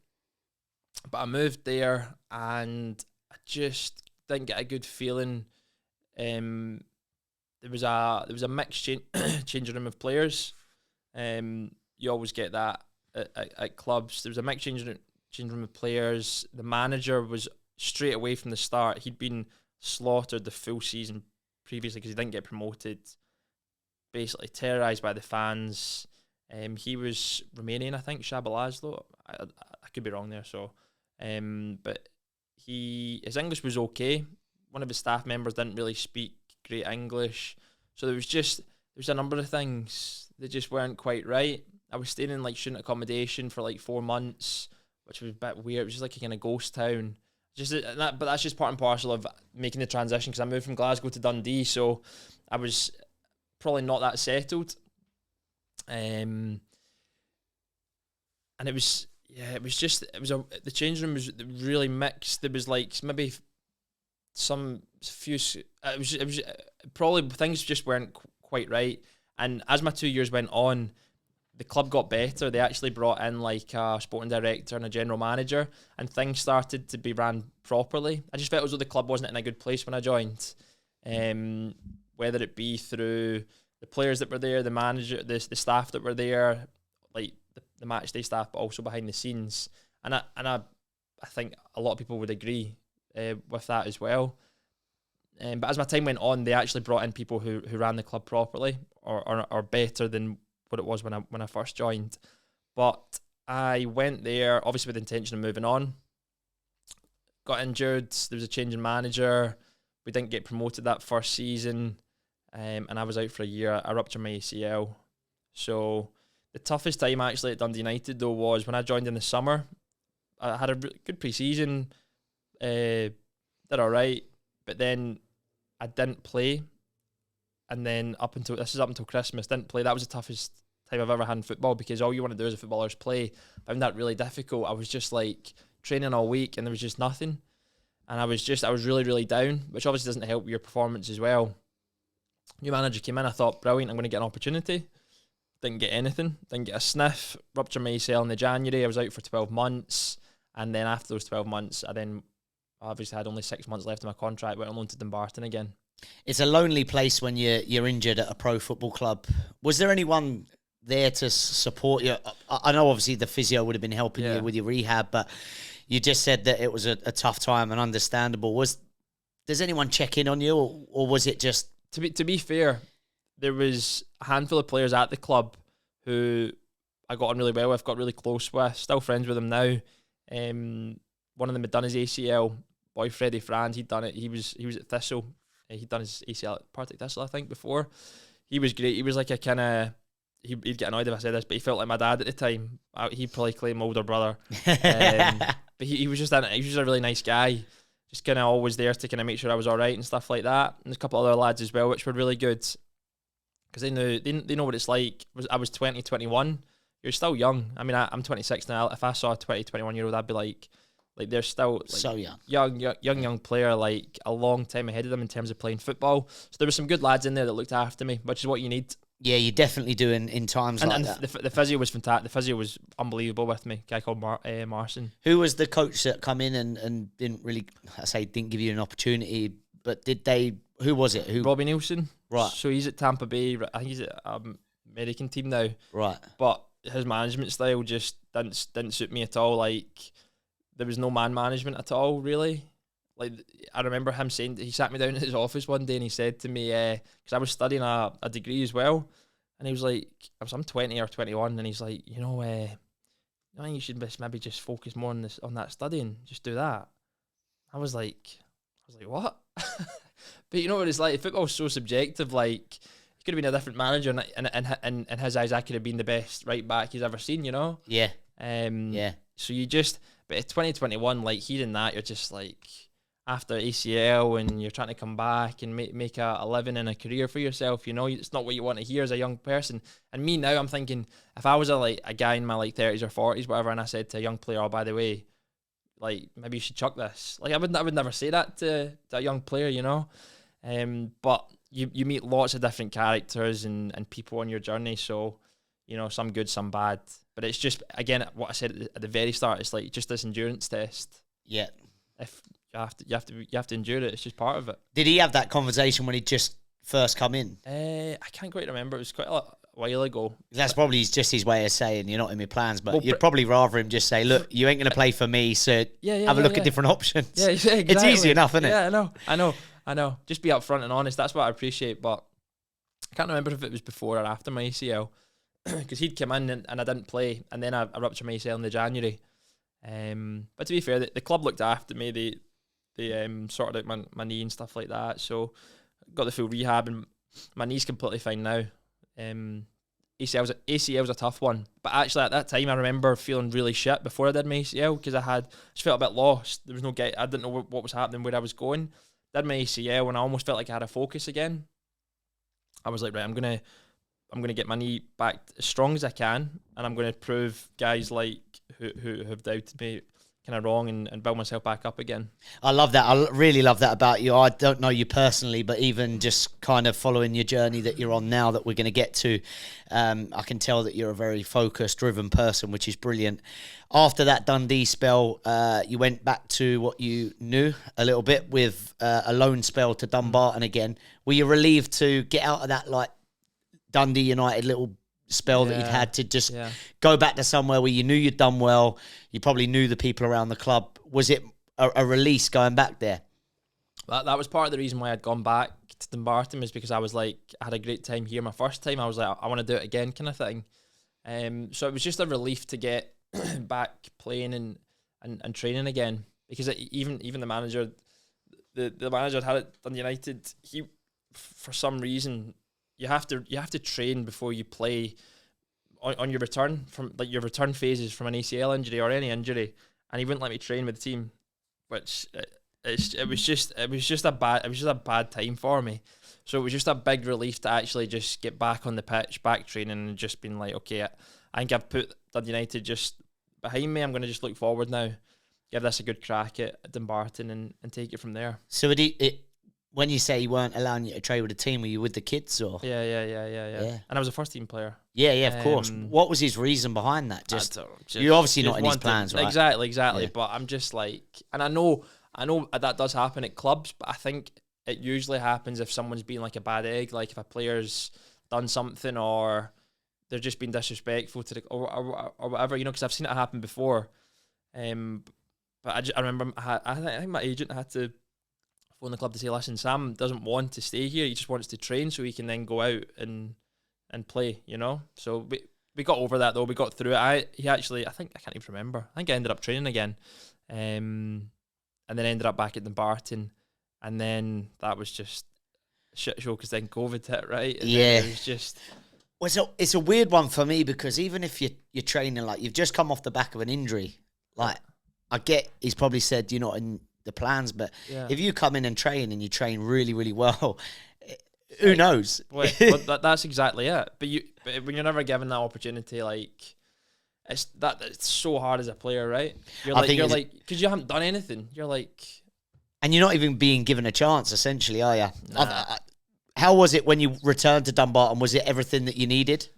But I moved there and I just didn't get a good feeling. There was a mixed changing room of players. You always get that at clubs. There was a mixed changing room of players. The manager was straight away from the start. He'd been slaughtered the full season previously because he didn't get promoted. Basically terrorised by the fans. He was Romanian, I think, Shabalazlo. I could be wrong there. So, but his English was okay. One of his staff members didn't really speak great English, so there was a number of things that just weren't quite right. I was staying in student accommodation for 4 months, which was a bit weird. It was just like a kind of ghost town. But that's just part and parcel of making the transition because I moved from Glasgow to Dundee, so I was probably not that settled. And it was the changing room was really mixed. There was maybe it was probably things just weren't quite right. And as my 2 years went on, the club got better. They actually brought in a sporting director and a general manager, and things started to be ran properly. I just felt as though the club wasn't in a good place when I joined, whether it be through the players that were there, the manager, the staff that were there, the match day staff, but also behind the scenes. And I think a lot of people would agree with that as well. But as my time went on, they actually brought in people who ran the club properly or better than what it was when I first joined. But I went there obviously with the intention of moving on. Got injured. There was a change in manager. We didn't get promoted that first season, and I was out for a year. I ruptured my ACL. So the toughest time actually at Dundee United though was when I joined in the summer. I had a good pre-season, did all right, but then I didn't play. And then up until Christmas, didn't play. That was the toughest time I've ever had in football because all you want to do as a footballer is play. I found that really difficult. I was just training all week and there was just nothing. And I was really, really down, which obviously doesn't help your performance as well. New manager came in, I thought, brilliant, I'm going to get an opportunity. Didn't get anything, didn't get a sniff. Ruptured my ACL in the January. I was out for 12 months. And then after those 12 months, I then obviously had only 6 months left of my contract, went on loan to Dumbarton again. It's a lonely place when you're injured at a pro football club. Was there anyone there to support you? I know obviously the physio would have been helping you with your rehab, but you just said that it was a tough time and understandable. Does anyone check in on you, or was it just... To be fair, there was a handful of players at the club who I got on really well with, got really close with, still friends with them now. One of them had done his ACL, boy Freddie Frand, he'd done it. He was at Thistle. He'd done his ACL at Partick Thistle, I think, before. He was great. He was he'd get annoyed if I said this, but he felt like my dad at the time. He'd probably claim older brother. But he was just a really nice guy. Just kind of always there to kind of make sure I was all right and stuff like that. And there's a couple other lads as well, which were really good. Because they know what it's like. I was 20, 21. You're still young. I mean, I'm 26 now. If I saw a 20, 21-year-old, I'd be like they're still like so young. Young player, like a long time ahead of them in terms of playing football. So there were some good lads in there that looked after me, which is what you need. Yeah, you definitely do in times like that. The physio was fantastic. The physio was unbelievable with me. A guy called Marson. Who was the coach that come in and didn't give you an opportunity, but did they? Who was it? Robbie Nielsen. Right. So he's at Tampa Bay. I think he's at American team now. Right. But his management style just didn't suit me at all. Like, there was no man management at all, really. Like, I remember him saying, he sat me down in his office one day and he said to me, because I was studying a degree as well, and he was like, I'm 20 or 21, and he's like, I think you should maybe just focus more on that studying, just do that. I was like, what? But you know what it's like, football's so subjective. Like, he could have been a different manager, and in his eyes, I could have been the best right back he's ever seen, Yeah. Yeah. So but at 2021, like, hearing that, you're just like, after ACL, and you're trying to come back and make a living and a career for yourself, it's not what you want to hear as a young person. And me now, I'm thinking, if I was a guy in my like 30s or 40s, whatever, and I said to a young player, oh, by the way, like, maybe you should chuck this. Like, I would never say that to a young player, But you meet lots of different characters and people on your journey. So, some good, some bad. But it's just, again, what I said at the very start, it's like just this endurance test. Yeah. If you have to endure it. It's just part of it. Did he have that conversation when he just first come in? I can't quite remember. It was quite a while ago. That's probably just his way of saying you're not in my plans, but you'd probably rather him just say, look, you ain't going to play for me, so have a look at different options. Yeah, exactly. It's easy enough, isn't it? Yeah, I know. Just be upfront and honest. That's what I appreciate, but I can't remember if it was before or after my ACL, because he'd come in and I didn't play, and then I ruptured my ACL in the January. But to be fair, the club looked after me. They sorted out my knee and stuff like that, so got the full rehab, and my knee's completely fine now. ACL's a tough one, but actually at that time I remember feeling really shit before I did my ACL, because I just felt a bit lost. There was no I didn't know what was happening, where I was going. Did my ACL and I almost felt like I had a focus again. I was like, right, I'm gonna get my knee back as strong as I can, and I'm gonna prove guys like who have doubted me kind of wrong, and build myself back up again. I love that. I really love that about you. I don't know you personally, but even just kind of following your journey that you're on now, that we're going to get to, I can tell that you're a very focused, driven person, which is brilliant. After that Dundee spell, you went back to what you knew a little bit with a loan spell to Dumbarton again. Were you relieved to get out of that like Dundee United little spell that you'd had to just go back to somewhere where you knew you'd done well, you probably knew the people around the club? Was it a release going back there? That was part of the reason why I'd gone back to Dumbarton, was because I was like, I had a great time here. My first time, I was like, I want to do it again, kind of thing. So it was just a relief to get back playing and training again, because even the manager, the manager I'd had at Dundee United, he, for some reason, you have to train before you play on your return from, like, your return phases from an ACL injury or any injury, and he wouldn't let me train with the team, which it was just a bad time for me. So it was just a big relief to actually just get back on the pitch, back training, and just being like, okay, I think I've put Dundee United just behind me. I'm going to just look forward now, give this a good crack at Dumbarton, and take it from there. So when you say he weren't allowing you to trade with the team, were you with the kids or? Yeah. And I was a first team player. Yeah, of course. What was his reason behind that? Just you're obviously not in his plans, right? Exactly. Yeah. But I'm just like, and I know that does happen at clubs, but I think it usually happens if someone's been like a bad egg, like if a player's done something or they're just being disrespectful to or whatever, because I've seen it happen before. But I remember I think my agent had to phone the club to say, listen, Sam doesn't want to stay here. He just wants to train so he can then go out and play, So we got over that though. We got through it. I can't even remember. I think I ended up training again, and then ended up back at the Barton, and then that was just a shit show because then COVID hit, right? And it was just. Well, it's a weird one for me because even if you're training, like you've just come off the back of an injury, like I get he's probably said you're not in the plans, but if you come in and train and you train really, really well, who knows? Well, that's exactly it. But when you're never given that opportunity, like it's so hard as a player, right? You're like because you haven't done anything. You're like, and you're not even being given a chance, essentially, are you? Nah. How was it when you returned to Dumbarton? Was it everything that you needed?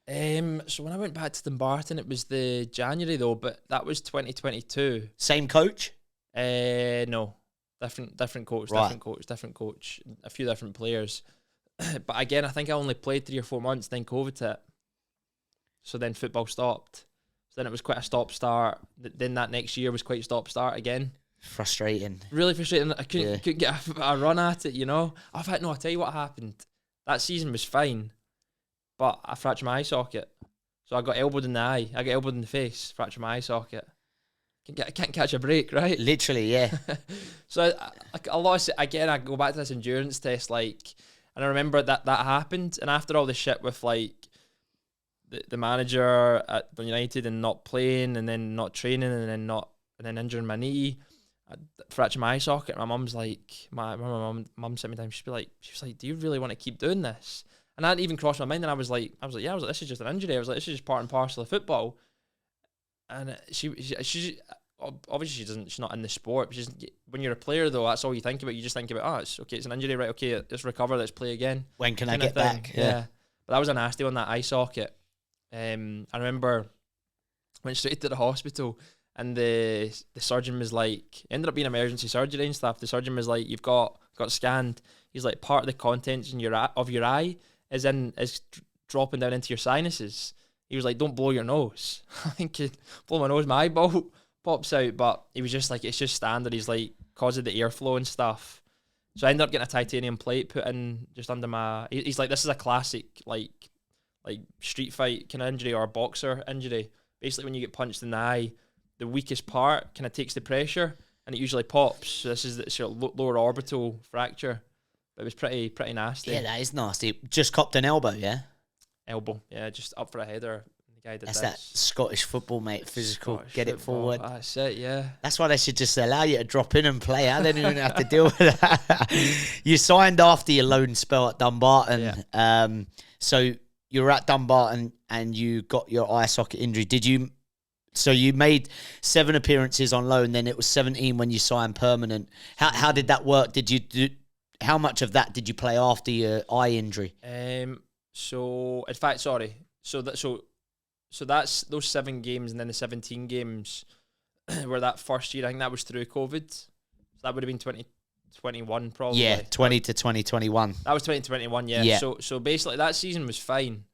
So when I went back to Dumbarton, it was the January though, but that was 2022. Same coach? No, different coach, Right. different coach, a few different players. But again, I think I only played 3 or 4 months. Then COVID hit, so then football stopped. So then it was quite a stop-start. Then that next year was quite stop-start again. Frustrating. Really frustrating. I couldn't get a run at it, you know. I'll tell you what happened. That season was fine, but I fractured my eye socket. So I got elbowed in the eye. I got elbowed in the face, fractured my eye socket. Can't catch a break, right? Literally, yeah. So a lot of, again, I go back to this endurance test, like, and I remember that happened. And after all the shit with, like, the manager at Dundee United and not playing and then not training and then injuring my knee, I fractured my eye socket. My mum's like, my mum sent me down. She was like, do you really want to keep doing this? And that even crossed my mind. And I was like, this is just an injury. I was like, this is just part and parcel of football. And she obviously she's not in the sport. When you're a player though, that's all you think about. You just think about, it's okay, it's an injury, right? Okay, let's recover, let's play again. When can I get back? Yeah. But that was a nasty one, that eye socket. I remember went straight to the hospital, and the surgeon was like, ended up being emergency surgery and stuff. The surgeon was like, you've got scanned. He's like, part of the contents in your eye is dropping down into your sinuses. He was like, don't blow your nose. I think blow my nose, my eyeball pops out. But he was just like, it's just standard. He's like, cause of the airflow and stuff. So I ended up getting a titanium plate put in just under my. He's like, this is a classic like street fight kind of injury or a boxer injury. Basically, when you get punched in the eye, the weakest part kind of takes the pressure and it usually pops. So this is the sort of lower orbital fracture. But it was pretty nasty. Yeah, that is nasty. Just copped an elbow, yeah? Elbow, yeah, just up for a header. The guy did That's this. that Scottish football, mate. Physical, Scottish get it football. forward. That's it, yeah. That's why they should just allow you to drop in and play. I don't even have to deal with that. You signed after your loan spell at Dumbarton. Yeah. So you were at Dumbarton and you got your eye socket injury. So you made 7 appearances on loan, then it was 17 when you signed permanent. How did that work? How much of that did you play after your eye injury? So in fact, sorry. So that's those 7 games, and then the 17 games were that first year. I think that was through COVID. So that would have been 2021 probably. Yeah, 20 to 2021. That was 2021. Yeah. Yeah. So basically that season was fine.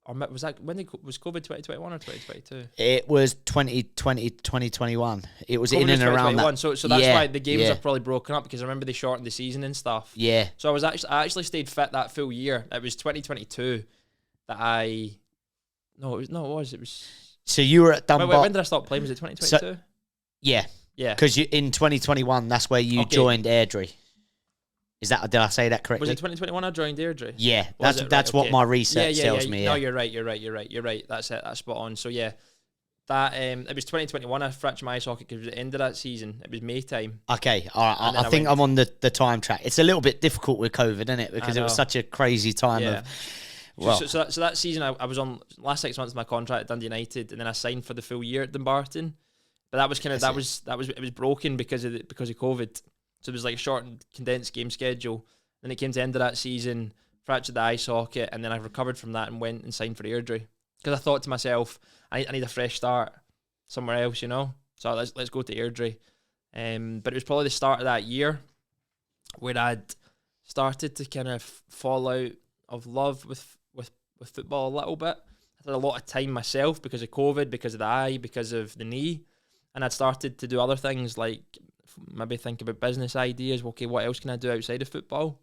Or was that was COVID 2021 or 2022? It was 2020, 2021. It was COVID in and around that. So that's why the games are probably broken up, because I remember they shortened the season and stuff. Yeah. So I actually stayed fit that full year. It was 2022 that it was. So you were at Dumbarton. When did I stop playing? Was it 2022? Yeah. Yeah. Because in 2021, that's where you joined Airdrie. Did I say that correctly? Was it 2021 I joined Airdrie? Yeah, that's what my research tells me. No, you're right. That's it. That's spot on. So yeah, that it was 2021 I fractured my eye socket because it was the end of that season. It was May time. Okay, all right. I think I'm on the time track. It's a little bit difficult with COVID, isn't it? Because it was such a crazy time of. Well, so that season I was on last 6 months of my contract at Dundee United, and then I signed for the full year at Dumbarton. But that was it was broken because of COVID. So it was like a short and condensed game schedule. Then it came to the end of that season, fractured the eye socket, and then I recovered from that and went and signed for Airdrie. Because I thought to myself, I need a fresh start somewhere else, you know? So let's go to Airdrie. But it was probably the start of that year where I'd started to kind of fall out of love with football a little bit. I had a lot of time myself because of COVID, because of the eye, because of the knee. And I'd started to do other things like maybe think about business ideas. Okay, what else can I do outside of football?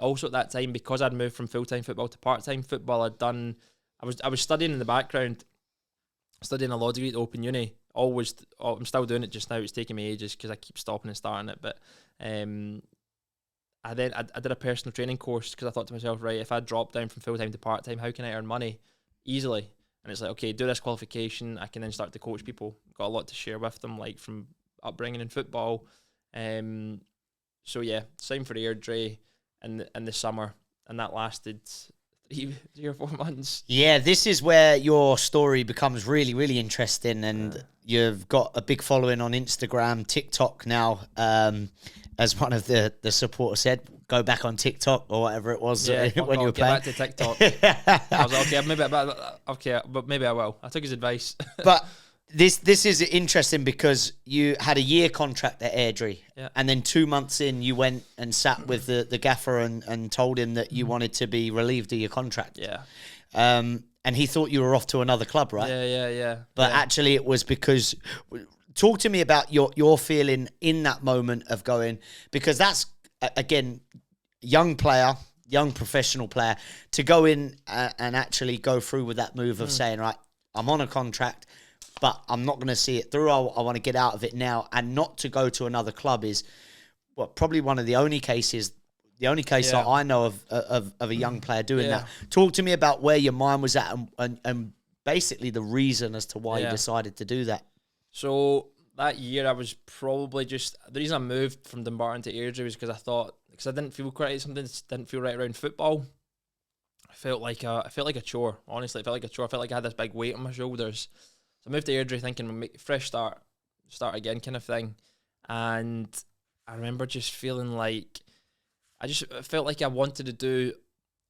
Also at that time, because I'd moved from full-time football to part-time football, I was studying in the background, studying a law degree at Open Uni. I'm still doing it just now. It's taking me ages because I keep stopping and starting it. But I did a personal training course because I thought to myself, right, if I drop down from full-time to part-time, how can I earn money easily? And it's like, okay, do this qualification. I can then start to coach people. Got a lot to share with them, like from upbringing in football. So yeah, signed for Airdrie in the summer, and that lasted 3 or 4 months. Yeah, this is where your story becomes really, really interesting, and you've got a big following on Instagram, TikTok now. As one of the supporters said, go back on TikTok or whatever it was when you were playing. Back to TikTok. I was like, but maybe I will. I took his advice. But this is interesting because you had a year contract at Airdrie, and then 2 months in, you went and sat with the gaffer and told him that you wanted to be relieved of your contract. Yeah. And he thought you were off to another club, right? Yeah. But actually, it was because. Talk to me about your feeling in that moment of going, because that's, again, young professional player, to go in and actually go through with that move of saying, right, I'm on a contract, but I'm not going to see it through. I want to get out of it now, and not to go to another club is probably one of the only cases. The only case that I know of a young player doing that. Talk to me about where your mind was at and basically the reason as to why you decided to do that. So that year, I was probably the reason I moved from Dumbarton to Airdrie was because I didn't feel quite right. Something didn't feel right around football. I felt like a chore. Honestly, I felt like a chore. I felt like I had this big weight on my shoulders. So I moved to Airdrie thinking we'll make a fresh start again kind of thing. And I remember just feeling like I felt like I wanted to do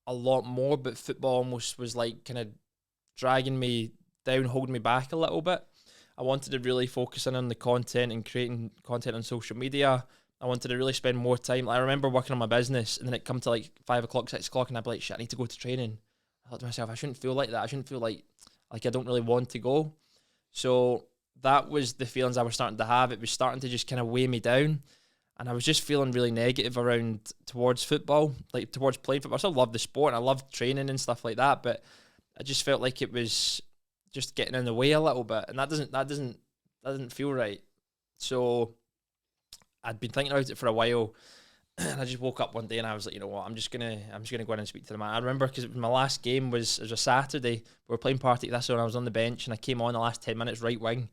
a lot more, but football almost was like kind of dragging me down, holding me back a little bit. I wanted to really focus in on the content and creating content on social media. I wanted to really spend more time. I remember working on my business, and then it come to like 5 o'clock, 6 o'clock, and I'd be like, shit, I need to go to training. I thought to myself, I shouldn't feel like that. I shouldn't feel like I don't really want to go. So that was the feelings I was starting to have. It was starting to just kind of weigh me down. And I was just feeling really negative towards football, like towards playing football. I still love the sport, and I loved training and stuff like that, but I just felt like it was just getting in the way a little bit, and that doesn't feel right. So I'd been thinking about it for a while, and I just woke up one day and I was like, you know what, I'm just gonna go in and speak to the man. I remember because my last game was a Saturday. We were playing Partick Thistle, and I was on the bench, and I came on the last 10 minutes right wing,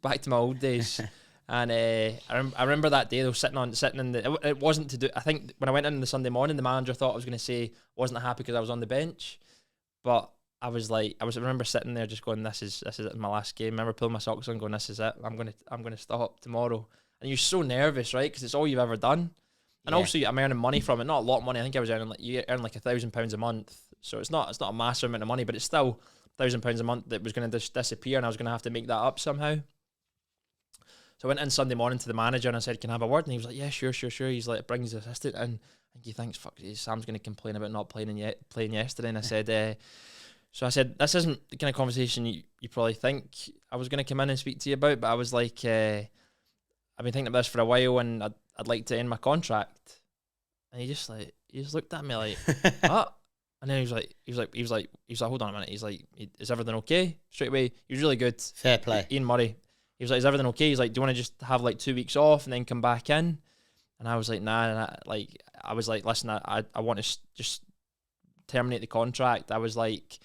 back to my old days. And I remember that day though, sitting in the. It wasn't to do. I think when I went in the Sunday morning, the manager thought I was going to say I wasn't happy because I was on the bench, but I remember sitting there just going, this is my last game. I remember pulling my socks on, going, this is it. I'm gonna stop tomorrow. And you're so nervous, right? Because it's all you've ever done. And also I'm earning money from it. Not a lot of money. I think I was earning you earn like £1,000 a month. So it's not a massive amount of money, but it's still £1,000 a month that was going to disappear, and I was going to have to make that up somehow. So I went in Sunday morning to the manager and I said, can I have a word? And he was like, yeah, sure. He's like, brings his assistant in. And he thinks, fuck, Sam's going to complain about not playing yesterday. And I said, so I said, this isn't the kind of conversation you probably think I was going to come in and speak to you about, but I was like, I've been thinking about this for a while, and I'd like to end my contract. And he just looked at me like, what? And then he was like, hold on a minute. He's like, is everything okay? Straight away, he was really good. Fair play. Ian Murray. He was like, is everything okay? He's like, do you want to just have like 2 weeks off and then come back in? And I was like, nah. And I was like, listen, I want to just terminate the contract. I was like,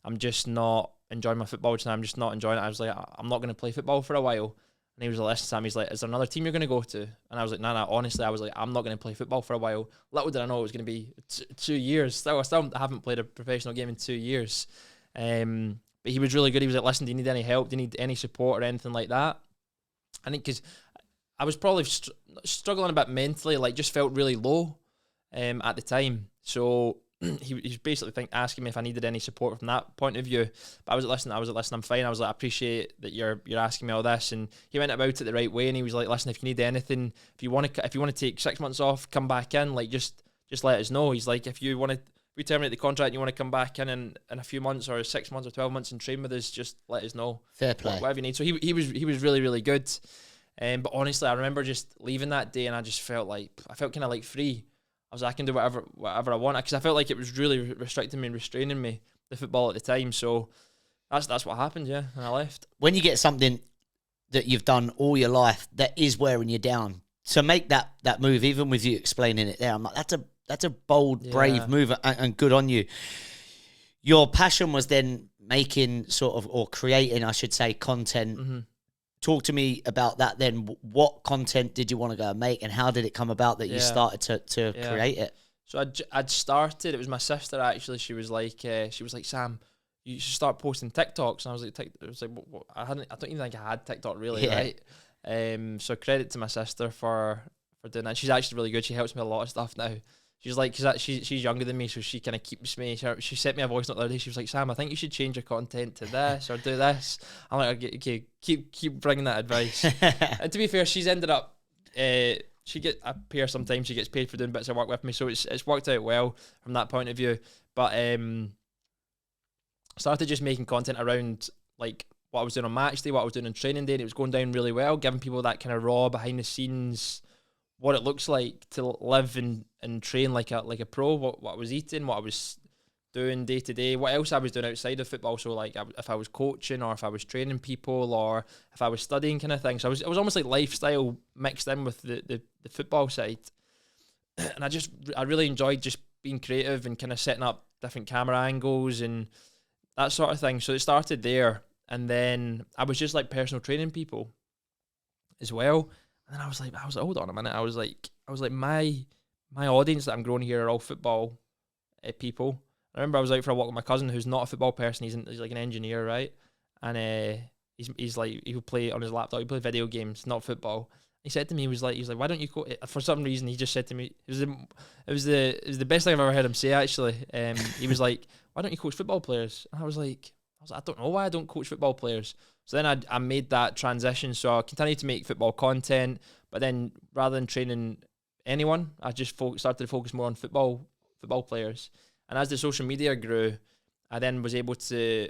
I'm just not enjoying my football tonight. I'm just not enjoying it. I was like, I'm not going to play football for a while. And he was like, listen, Sam, he's like, is there another team you're going to go to? And I was like, nah, honestly, I was like, I'm not going to play football for a while. Little did I know it was going to be 2 years. I still haven't played a professional game in 2 years. But he was really good. He was like, listen, do you need any help? Do you need any support or anything like that? I think because I was probably struggling a bit mentally, like just felt really low at the time. So he was basically asking me if I needed any support from that point of view. But I was like, listen, I'm fine. I was like, I appreciate that you're asking me all this. And he went about it the right way. And he was like, listen, if you need anything, if you want to take 6 months off, come back in. Like just let us know. He's like, if you want to terminate the contract and you want to come back in a few months or 6 months or 12 months and train with us, just let us know. Fair play. Whatever you need. So he was really, really good. But honestly, I remember just leaving that day and I felt kind of like free. I was like, I can do whatever I want, because I felt like it was really restricting me and restraining me, the football at the time. So that's what happened, yeah, and I left. When you get something that you've done all your life that is wearing you down, to make that move, even with you explaining it there, I'm like, that's a bold, brave move, and good on you. Your passion was then making or creating, I should say, content. Mm-hmm. Talk to me about that then. What content did you want to go and make, and how did it come about that you started to create it? So I'd started, it was my sister actually, she was like, Sam, you should start posting TikToks. And I was like, what? I don't even think I had TikTok really, right? So credit to my sister for doing that. She's actually really good. She helps me a lot of stuff now. She's like, she's younger than me, so she kind of keeps me. She sent me a voice note the other day. She was like, Sam, I think you should change your content to this or do this. I'm like, okay, keep bringing that advice. And to be fair, she's ended up, she gets a pair sometimes. She gets paid for doing bits of work with me, so it's worked out well from that point of view. But started just making content around like what I was doing on match day, what I was doing on training day, and it was going down really well, giving people that kind of raw behind the scenes, what it looks like to live and train like a pro, what I was eating, what I was doing day to day, what else I was doing outside of football. So like if I was coaching or if I was training people or if I was studying kind of thing. So it was almost like lifestyle mixed in with the football side. And I really enjoyed just being creative and kind of setting up different camera angles and that sort of thing. So it started there. And then I was just like personal training people as well. And then I was like, hold on a minute. I was like, my audience that I'm growing here are all football people. I remember I was out for a walk with my cousin who's not a football person. He's like an engineer, right? And he's like, he would play on his laptop. He play video games, not football. He said to me, he was like, why don't you go? For some reason, he just said to me, it was the best thing I've ever heard him say. Actually, he was like, why don't you coach football players? And I was like, I don't know why I don't coach football players. So then I made that transition. So I continued to make football content, but then rather than training anyone, I just started to focus more on football players. And as the social media grew, I then was able to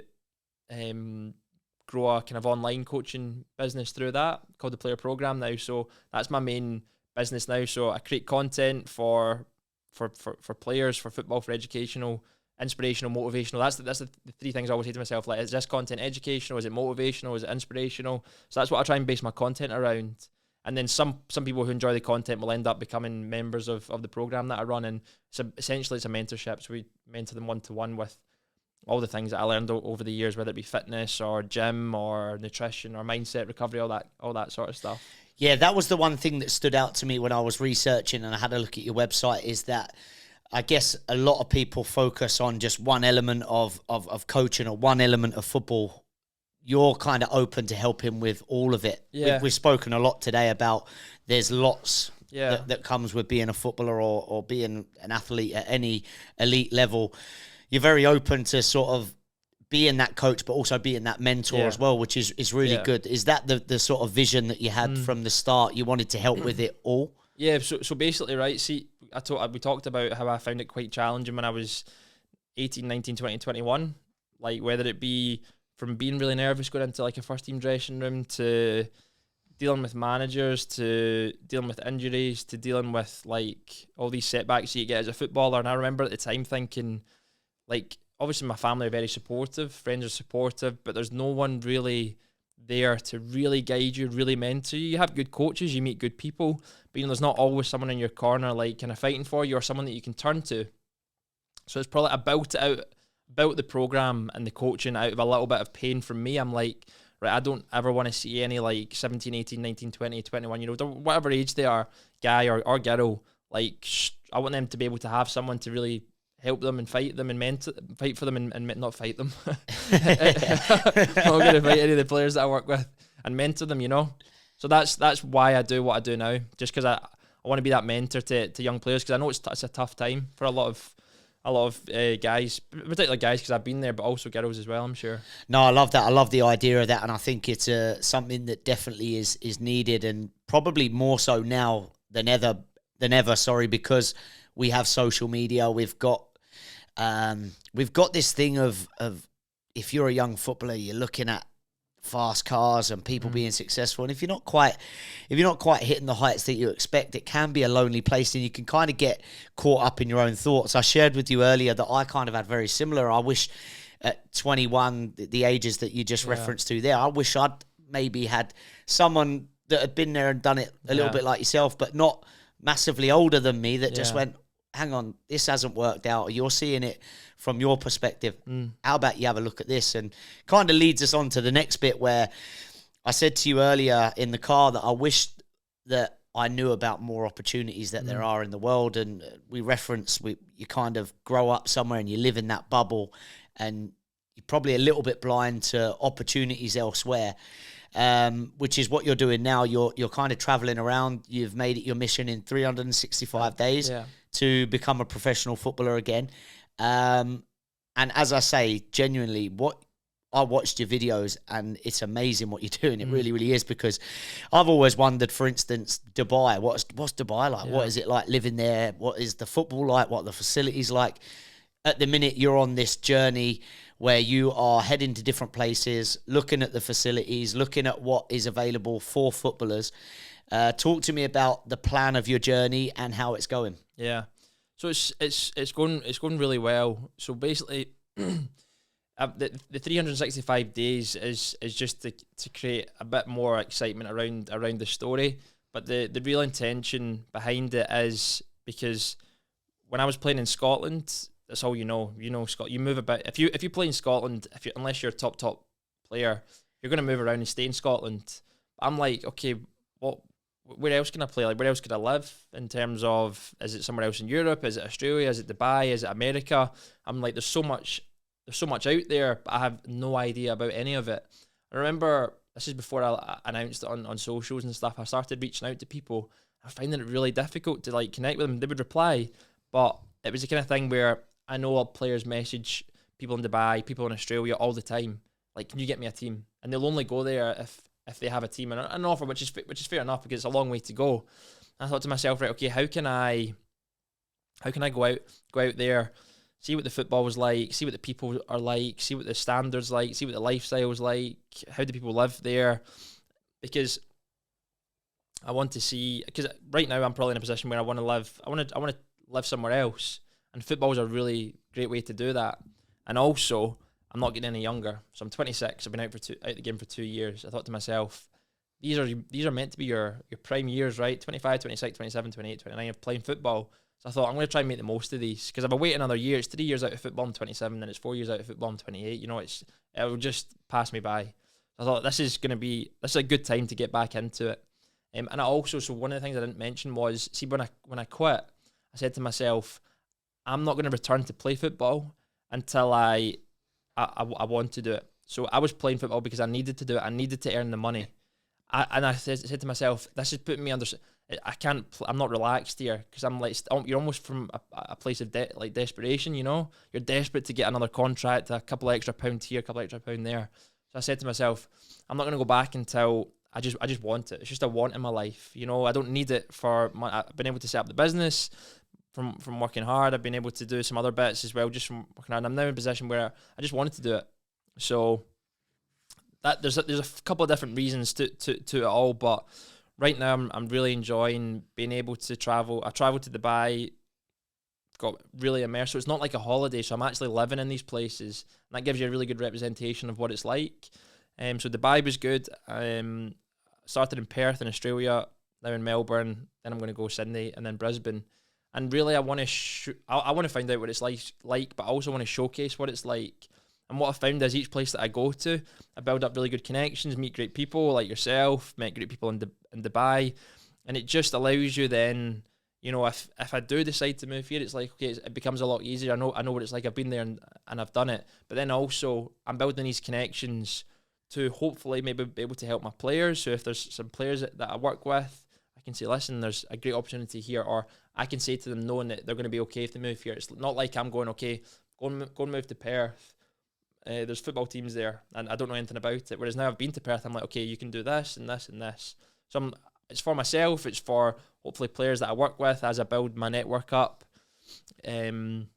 grow a kind of online coaching business through that called the Player Program now. So that's my main business now. So I create content for players, for football, for educational, inspirational, motivational. That's the three things I always say to myself. Like, is this content educational? Is it motivational? Is it inspirational? So that's what I try and base my content around. And then some people who enjoy the content will end up becoming members of the program that I run. And essentially it's a mentorship. So we mentor them one-to-one with all the things that I learned over the years, whether it be fitness or gym or nutrition or mindset, recovery, all that sort of stuff. Yeah, that was the one thing that stood out to me when I was researching and I had a look at your website, is that I guess a lot of people focus on just one element of coaching or one element of football. You're kind of open to helping with all of it. Yeah. We've spoken a lot today about there's lots that comes with being a footballer or being an athlete at any elite level. You're very open to sort of being that coach, but also being that mentor as well, which is really good. Is that the sort of vision that you had from the start? You wanted to help with it all? Yeah, so basically, right, see, we talked about how I found it quite challenging when I was 18, 19, 20, 21. Like, whether it be from being really nervous going into like a first team dressing room to dealing with managers, to dealing with injuries, to dealing with like all these setbacks that you get as a footballer. And I remember at the time thinking, like, obviously my family are very supportive, friends are supportive, but there's no one really there to really guide you, really mentor you. You have good coaches, you meet good people, but there's not always someone in your corner like kind of fighting for you or someone that you can turn to. So it's probably about the program and the coaching out of a little bit of pain from me. I'm like, right, I don't ever want to see any like 17, 18, 19, 20, 21, whatever age they are, guy or girl, like I want them to be able to have someone to really help them and fight them and fight for them and not fight them. I'm not going to fight any of the players that I work with and mentor them, So that's why I do what I do now, just because I want to be that mentor to young players, because I know it's a tough time for a lot of guys, particularly guys, because I've been there, but also girls as well, I'm sure. No, I love that. I love the idea of that, and I think it's something that definitely is needed, and probably more so now than ever. Because we have social media. We've got this thing of if you're a young footballer, you're looking at fast cars and people being successful, and if you're not quite hitting the heights that you expect, it can be a lonely place, and you can kind of get caught up in your own thoughts. I shared with you earlier that I kind of had very similar. I wish at 21, the ages that you just referenced to there, I wish I'd maybe had someone that had been there and done it a little bit like yourself, but not massively older than me, that just went, hang on, this hasn't worked out. Or you're seeing it from your perspective. How about you have a look at this? And kind of leads us on to the next bit, where I said to you earlier in the car that I wish that I knew about more opportunities that there are in the world. And we reference, you kind of grow up somewhere and you live in that bubble, and you're probably a little bit blind to opportunities elsewhere, which is what you're doing now. You're kind of traveling around. You've made it your mission in 365 days to become a professional footballer again. And as I say, genuinely, I watched your videos, and it's amazing what you're doing. It really, really is, because I've always wondered, for instance, Dubai. What's Dubai like? What is it like living there? What is the football like? What are the facilities like? At the minute, you're on this journey where you are heading to different places, looking at the facilities, looking at what is available for footballers. Talk to me about the plan of your journey and how it's going. Yeah, so it's going really well. So basically, the 365 days is just to create a bit more excitement around the story. But the real intention behind it is because when I was playing in Scotland, that's all you know. You know, you move about. If you play in Scotland, unless you're a top player, you're going to move around and stay in Scotland. I'm like, okay, where else can I play? Like, where else could I live in terms of, is it somewhere else in Europe? Is it Australia? Is it Dubai? Is it America? I'm like, there's so much out there, but I have no idea about any of it. I remember, this is before I announced it on socials and stuff, I started reaching out to people. I was finding it really difficult to like connect with them. They would reply, but it was the kind of thing where I know all players message people in Dubai, people in Australia all the time. Like, can you get me a team? And they'll only go there if they have a team and an offer, which is fair enough, because it's a long way to go. And I thought to myself, right, okay, how can I go out there, see what the football was like, see what the people are like, see what the standards like, see what the lifestyle is like, how do people live there? Because I want to see, because right now I'm probably in a position where I want to live somewhere else, and football is a really great way to do that. And also, I'm not getting any younger, so I'm 26. I've been out the game for 2 years. I thought to myself, these are meant to be your prime years, right? 25, 26, 27, 28, 29 of playing football. So I thought, I'm going to try and make the most of these, because if I wait another year, it's 3 years out of football, I'm 27, and it's 4 years out of football, I'm 28. You know, it will just pass me by. I thought this is a good time to get back into it. And I also, so one of the things I didn't mention was, see, when I quit, I said to myself, I'm not going to return to play football until I want to do it. So I was playing football because I needed to do it. I needed to earn the money. I said to myself, this is putting me under. I'm not relaxed here, because I'm like, you're almost from a place of desperation. You know, you're desperate to get another contract, a couple of extra pounds here, a couple of extra pounds there. So I said to myself, I'm not going to go back until I just want it. It's just a want in my life. You know, I don't need it for I've been able to set up the business from working hard. I've been able to do some other bits as well, just from working hard. And I'm now in a position where I just wanted to do it. So that there's a couple of different reasons to it all, but right now I'm really enjoying being able to travel. I traveled to Dubai, got really immersed. So it's not like a holiday. So I'm actually living in these places, and that gives you a really good representation of what it's like. So Dubai was good. Started in Perth in Australia, now in Melbourne. Then I'm going to go Sydney and then Brisbane. And really, I want to I want to find out what it's like, but I also want to showcase what it's like. And what I found is each place that I go to, I build up really good connections, meet great people like yourself, met great people in Dubai, and it just allows you then, you know, if I do decide to move here, it's like, okay, it becomes a lot easier. I know what it's like. I've been there and I've done it. But then also, I'm building these connections to hopefully maybe be able to help my players. So if there's some players that I work with, I can say, listen, there's a great opportunity here, or I can say to them knowing that they're going to be okay if they move here. It's not like I'm going, okay, go and move to Perth. There's football teams there, and I don't know anything about it. Whereas now I've been to Perth, I'm like, okay, you can do this and this and this. So it's for myself. It's for hopefully players that I work with as I build my network up. And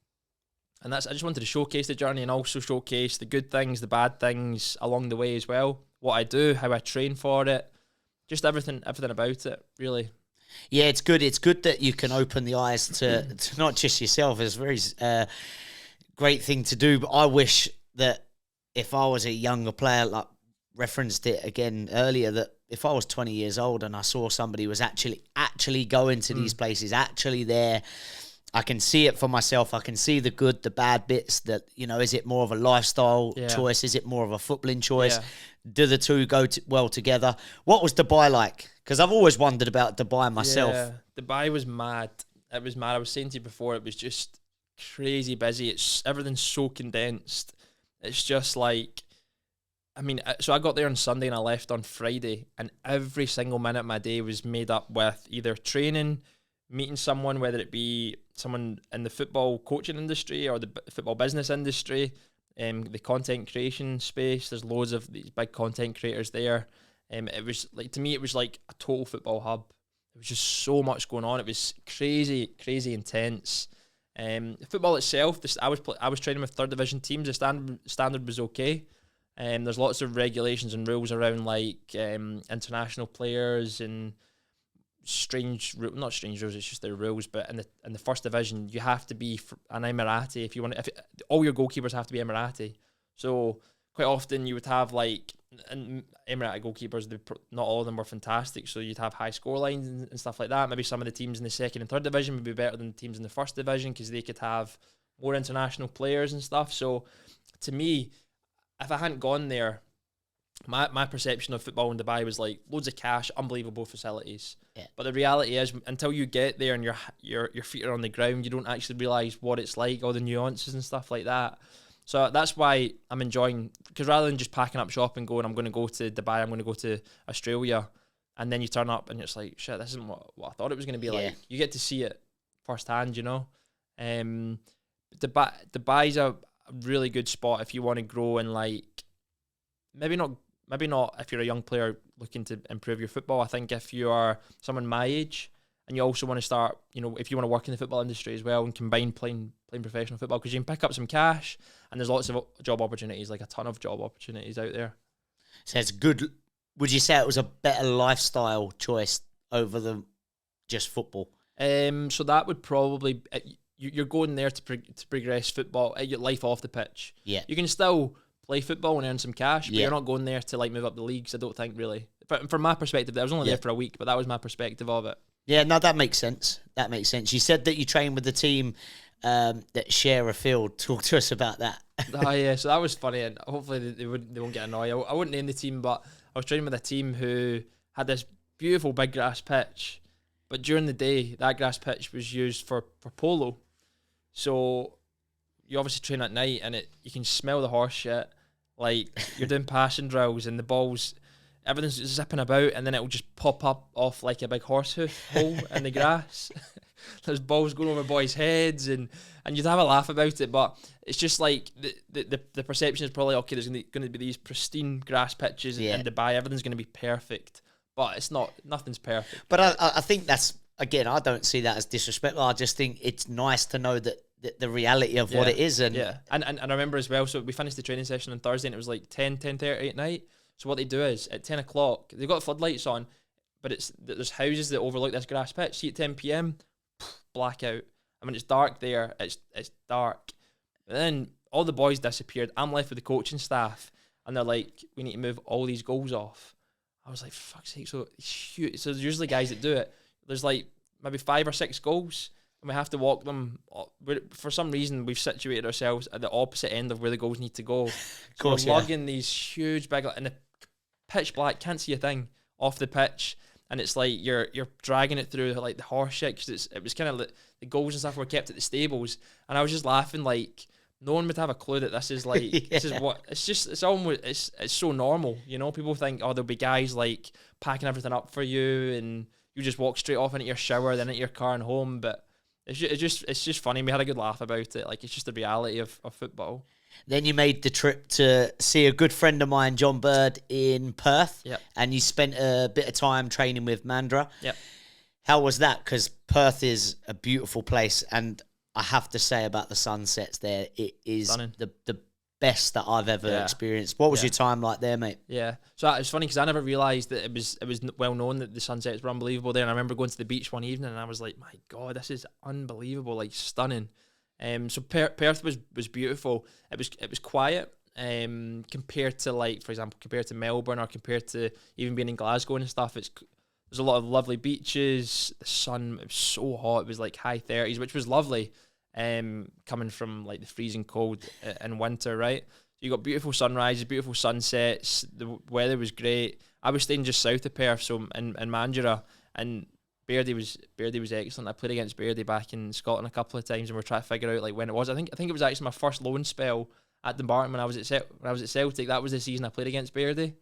I just wanted to showcase the journey and also showcase the good things, the bad things along the way as well. What I do, how I train for it, just everything about it, really. Yeah, it's good. It's good that you can open the eyes to not just yourself. It's a very great thing to do. But I wish that if I was a younger player, like referenced it again earlier, that if I was 20 years old and I saw somebody was actually going to these places, actually there, I can see it for myself. I can see the good, the bad bits. That, you know, is it more of a lifestyle choice? Is it more of a footballing choice? Do the two go well together? What was Dubai like? Because I've always wondered about Dubai myself. Yeah, Dubai was mad. It was mad. I was saying to you before, it was just crazy busy. Everything's so condensed. It's just like, I mean, so I got there on Sunday and I left on Friday, and every single minute of my day was made up with either training, meeting someone, whether it be someone in the football coaching industry or the football business industry, the content creation space. There's loads of these big content creators there. It was like, to me, it was like a total football hub. There was just so much going on. It was crazy intense. Football itself, I was training with third division teams. The standard was okay. There's lots of regulations and rules around like international players and not strange rules. It's just their rules. But in the first division, you have to be an Emirati if you want. If all your goalkeepers have to be Emirati. So quite often you would have like, and Emirati goalkeepers, not all of them were fantastic. So you'd have high score lines and stuff like that. Maybe some of the teams in the second and third division would be better than the teams in the first division because they could have more international players and stuff. So to me, if I hadn't gone there, my perception of football in Dubai was like loads of cash, unbelievable facilities. Yeah. But the reality is, until you get there and your feet are on the ground, you don't actually realise what it's like, all the nuances and stuff like that. So that's why I'm enjoying, because rather than just packing up shop and going, I'm going to go to Dubai, I'm going to go to Australia, and then you turn up and it's like, shit, this isn't what I thought it was going to be like. You get to see it firsthand, you know. Dubai's a really good spot if you want to grow and like, maybe not if you're a young player looking to improve your football. I think if you are someone my age and you also want to start, you know, if you want to work in the football industry as well and combine playing professional football, because you can pick up some cash and there's lots of job opportunities, like a ton of job opportunities out there. So it's good. Would you say it was a better lifestyle choice over the just football? So that would probably, you're going there to progress football, your life off the pitch. Yeah. You can still play football and earn some cash, but you're not going there to like move up the leagues, I don't think, really. From my perspective, I was only there for a week, but that was my perspective of it. Yeah, no, that makes sense. That makes sense. You said that you train with the team that share a field. Talk to us about that. Oh yeah, so that was funny, and hopefully they won't get annoyed. I wouldn't name the team, but I was training with a team who had this beautiful big grass pitch, but during the day that grass pitch was used for polo. So you obviously train at night, and you can smell the horse shit. Like you're doing passing drills, and the balls, everything's zipping about, and then it will just pop up off like a big horse hoof hole in the grass. There's balls going over boys' heads, and you'd have a laugh about it, but it's just like the perception is probably, okay, there's going to be these pristine grass pitches in Dubai, everything's going to be perfect, but it's not. Nothing's perfect. But I think that's, again, I don't see that as disrespectful. I just think it's nice to know that the reality of what it is. And I remember as well, so we finished the training session on Thursday and it was like 10:30 at night. So what they do is at 10 o'clock they've got floodlights on, but there's houses that overlook this grass pitch. See, at 10 p.m, blackout. I mean, it's dark there, it's dark. But then all the boys disappeared. I'm left with the coaching staff and they're like, we need to move all these goals off. I was like, fuck's sake. So there's usually guys that do it. There's like maybe 5 or 6 goals, and we have to walk them. For some reason, we've situated ourselves at the opposite end of where the goals need to go. So we're lugging these huge big, and the pitch black, can't see a thing off the pitch, and it's like you're dragging it through like the horse shit, because it was kind of like the goals and stuff were kept at the stables, and I was just laughing like no one would have a clue that this is like this is what it's almost it's so normal, you know. People think, oh, there'll be guys like packing everything up for you and you just walk straight off into your shower, then into your car and home. But it's just funny. We had a good laugh about it. Like, it's just the reality of football. Then you made the trip to see a good friend of mine, John Bird, in Perth. Yep. And you spent a bit of time training with Mandra. Yep. How was that? Because Perth is a beautiful place, and I have to say about the sunsets there, it is the best that I've ever experienced. What was your time like there, mate? Yeah, so it's funny because I never realised that it was well known that the sunsets were unbelievable there. And I remember going to the beach one evening and I was like, my God, this is unbelievable, like stunning. So Perth was beautiful. It was quiet. compared to, like, for example, compared to Melbourne or compared to even being in Glasgow and stuff. There's a lot of lovely beaches. The sun, it was so hot. It was like high 30s, which was lovely. Coming from like the freezing cold in winter, right? You got beautiful sunrises, beautiful sunsets. The weather was great. I was staying just south of Perth, so in Mandurah, and Beardy was excellent. I played against Beardy back in Scotland a couple of times, and we're trying to figure out like when it was. I think it was actually my first loan spell at D Barton when I was at Celtic. That was the season I played against Beardy.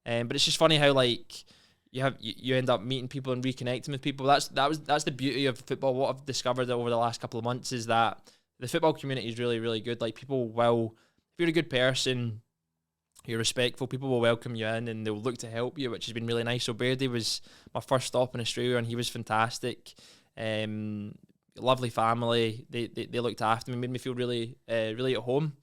But it's just funny how like you end up meeting people and reconnecting with people. That's the beauty of football. What I've discovered over the last couple of months is that the football community is really, really good. Like, people will, if you're a good person, you're respectful, people will welcome you in and they'll look to help you, which has been really nice. So Beardy was my first stop in Australia, and he was fantastic. Lovely family. They looked after me, made me feel really really at home.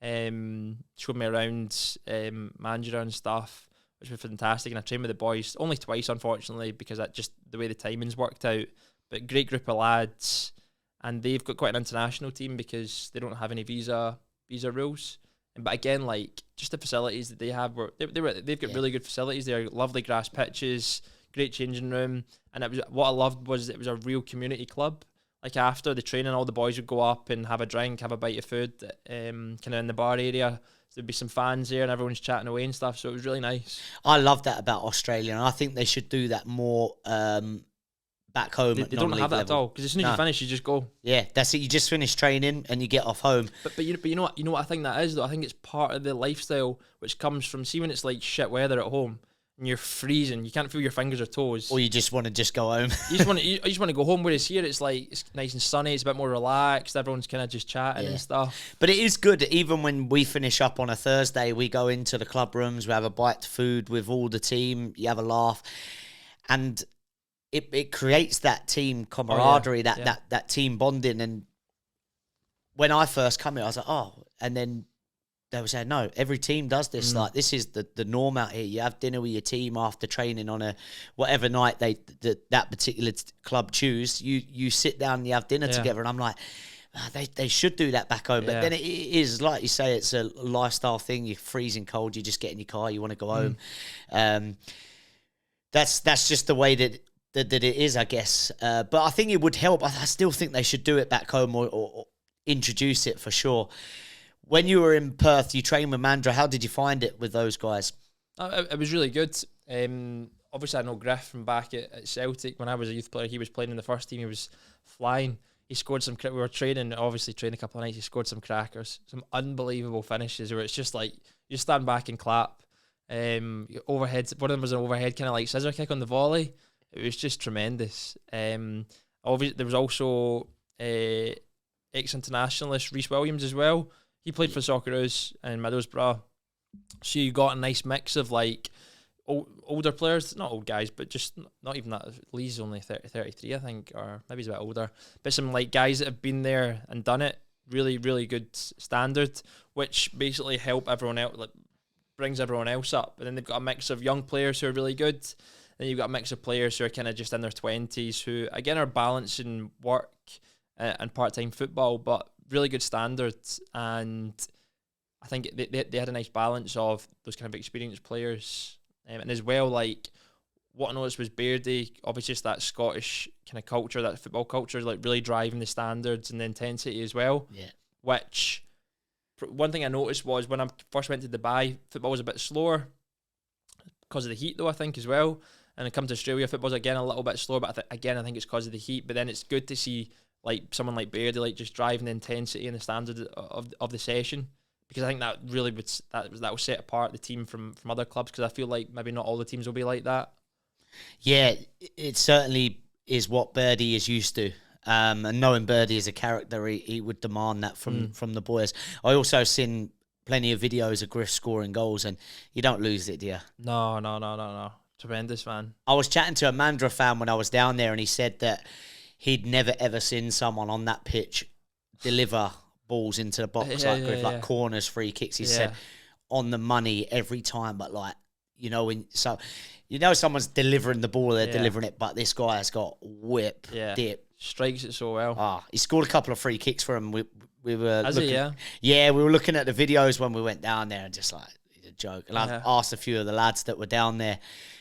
Showed me around Mandurah and stuff, which was fantastic. And I trained with the boys only twice, unfortunately, because that just the way the timings worked out. But great group of lads, and they've got quite an international team because they don't have any visa rules. But again, like, just the facilities that they have, they've got really good facilities. They're lovely grass pitches, great changing room, and it was what I loved was it was a real community club. Like, after the training, all the boys would go up and have a drink, have a bite of food, kind of in the bar area. So there'd be some fans there, and everyone's chatting away and stuff. So it was really nice. I love that about Australia, and I think they should do that more back home. They don't have that level at all, because as soon as you finish, you just go. Yeah, that's it. You just finish training and you get off home. But you know what I think that is, though. I think it's part of the lifestyle which comes from, see, when it's like shit weather at home and you're freezing, you can't feel your fingers or toes, or you just want to go home. you just want to go home. Whereas here, it's like it's nice and sunny. It's a bit more relaxed. Everyone's kind of just chatting and stuff. But it is good. Even when we finish up on a Thursday, we go into the club rooms. We have a bite of food with all the team. You have a laugh, and it creates that team camaraderie, that team bonding. And when I first come here, I was like, and then they were saying, no, every team does this. Like, this is the norm out here. You have dinner with your team after training on a whatever night that particular club choose. You sit down and you have dinner together. And I'm like, they should do that back home. But then it is, like you say, it's a lifestyle thing. You're freezing cold. You just get in your car. You want to go home. That's just the way that it is, I guess. But I think it would help. I still think they should do it back home or introduce it for sure. When you were in Perth, you trained with Mandurah. How did you find it with those guys? It was really good. Obviously, I know Griff from back at Celtic. When I was a youth player, he was playing in the first team. He was flying. He scored some. We were training a couple of nights. He scored some crackers, some unbelievable finishes where it's just like you stand back and clap. Overhead. One of them was an overhead kind of like scissor kick on the volley. It was just tremendous. Obviously, there was also ex-internationalist Rhys Williams as well. He played for Socceroos and Middlesbrough. So you got a nice mix of like older players, not old guys, but just not even that. Lee's only 33, I think, or maybe he's a bit older. But some like guys that have been there and done it, really, really good standard, which basically help everyone else, like brings everyone else up. And then they've got a mix of young players who are really good. Then you've got a mix of players who are kind of just in their 20s who, again, are balancing work and part-time football, but really good standards. And I think they had a nice balance of those kind of experienced players. And as well, like, what I noticed was Beardy, obviously just that Scottish kind of culture, that football culture, like really driving the standards and the intensity as well. Yeah. Which, one thing I noticed was when I first went to Dubai, football was a bit slower because of the heat, though, I think, as well. And I come to Australia, football's again a little bit slower, but I think it's because of the heat. But then it's good to see like someone like Beardy like just driving the intensity and the standard of the session, because I think that really that will set apart the team from other clubs, because I feel like maybe not all the teams will be like that. Yeah, it certainly is what Beardy is used to. And knowing Beardy as a character, he would demand that from the boys. I also seen plenty of videos of Griff scoring goals, and you don't lose it, do you? No. Tremendous, man. I was chatting to a Mandurah fan when I was down there, and he said that he'd never ever seen someone on that pitch deliver balls into the box like corners, free kicks. He said on the money every time, but like, someone's delivering the ball, they're delivering it, but this guy has got whip, dip, strikes it so well. He scored a couple of free kicks for him we were Has looking, it, yeah, we were looking at the videos when we went down there and just like, it's a joke. And I asked a few of the lads that were down there,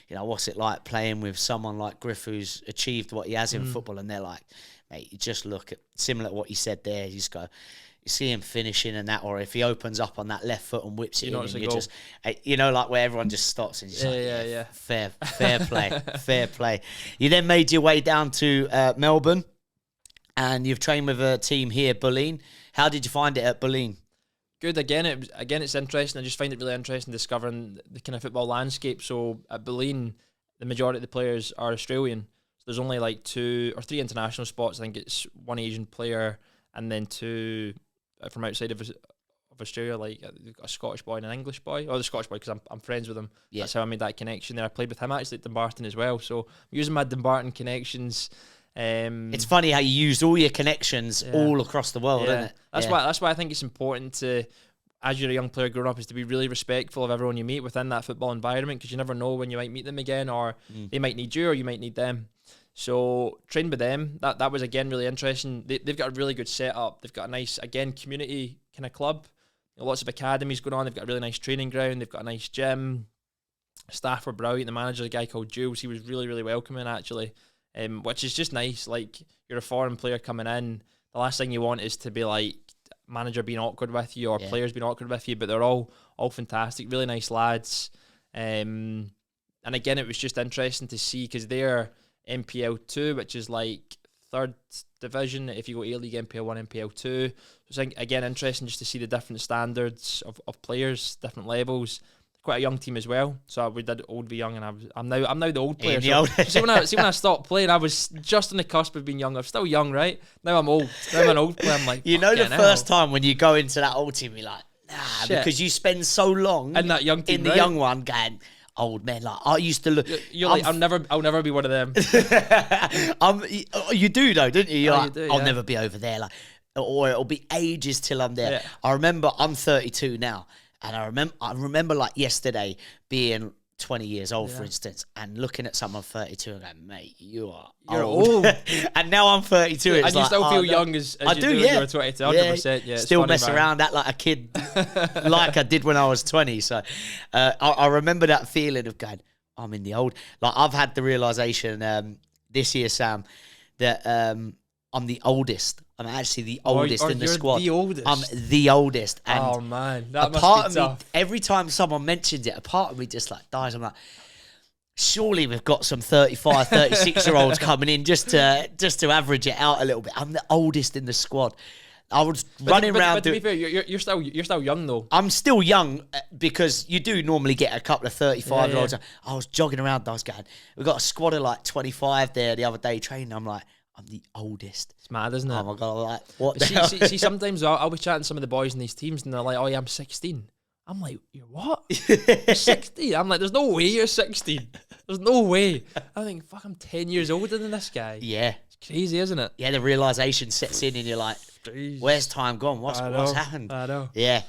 you know, what's it like playing with someone like Griff who's achieved what he has in football? And they're like, mate, you just look at, similar to what you said there, you just go, you see him finishing and that, or if he opens up on that left foot and whips it in, and you just, you know, like where everyone just stops and just fair play, fair play. You then made your way down to Melbourne, and you've trained with a team here, Bulleen. How did you find it at Bulleen? Good. Again, it's interesting. I just find it really interesting discovering the kind of football landscape. So at Bulleen, the majority of the players are Australian. So there's only like 2 or 3 international spots. I think it's 1 Asian player and then 2 from outside of Australia, like a Scottish boy and an English boy. Oh, the Scottish boy, because I'm friends with him. Yeah. That's how I made that connection there. I played with him actually at D Barton as well. So I'm using my D Barton connections. It's funny how you used all your connections all across the world, isn't it? That's why I think it's important to, as you're a young player growing up, is to be really respectful of everyone you meet within that football environment, because you never know when you might meet them again, or they might need you, or you might need them. So trained with them, that was again really interesting. They've got a really good setup. They've got a nice, again, community kind of club. You know, lots of academies going on. They've got a really nice training ground. They've got a nice gym. Staff were brilliant. The manager, a guy called Jules, he was really, really welcoming actually. Which is just nice. Like, you're a foreign player coming in, the last thing you want is to be like manager being awkward with you or players being awkward with you, but they're all fantastic, really nice lads. And again, it was just interesting to see, because they're MPL 2, which is like 3rd division if you go A-League, MPL 1, MPL 2. So it's again interesting just to see the different standards of players, different levels. Quite a young team as well, so we did old v young, and I'm now the old player. So, see when I stopped playing, I was just on the cusp of being young. I'm still young, right? Now I'm old. Now I'm an old player. I'm like, you know, the first time when you go into that old team, you're like, nah, because you spend so long in that young team, in the young one, going, old man. Like, I used to look. You're like, I'll never be one of them. You do though, don't you? You're like, you do, I'll never be over there. Like, or it'll be ages till I'm there. Yeah. I remember I'm 32 now. And I remember like yesterday being 20 years old, for instance, and looking at someone 32 and going, mate, you're old. And now I'm 32. And you still feel young as I you do, do, yeah. You're 22, 100%. Yeah, still mess around, act like a kid, like I did when I was 20. So I remember that feeling of going, I'm in the old. Like, I've had the realisation this year, Sam, that I'm the oldest. I'm actually the oldest in the squad. The oldest. I'm the oldest. And oh man, that must part be of tough. me, every time someone mentions it, a part of me just like dies. I'm like, surely we've got some 35, 36-year-olds coming in just to average it out a little bit. I'm the oldest in the squad. I was running around. But to be fair, you're still young though. I'm still young because you do normally get a couple of 35-year-olds. Yeah. I was jogging around. I was going, we've got a squad of like 25 there the other day training. I'm like, I'm the oldest. It's mad, isn't it? Oh my God, I'm like, what? See, sometimes I'll be chatting to some of the boys in these teams and they're like, oh yeah, I'm 16. I'm like, you're what? You're 16? I'm like, there's no way you're 16. There's no way. I think, fuck, I'm 10 years older than this guy. Yeah. It's crazy, isn't it? Yeah, the realisation sets in and you're like, where's time gone? What's happened? I know. Yeah.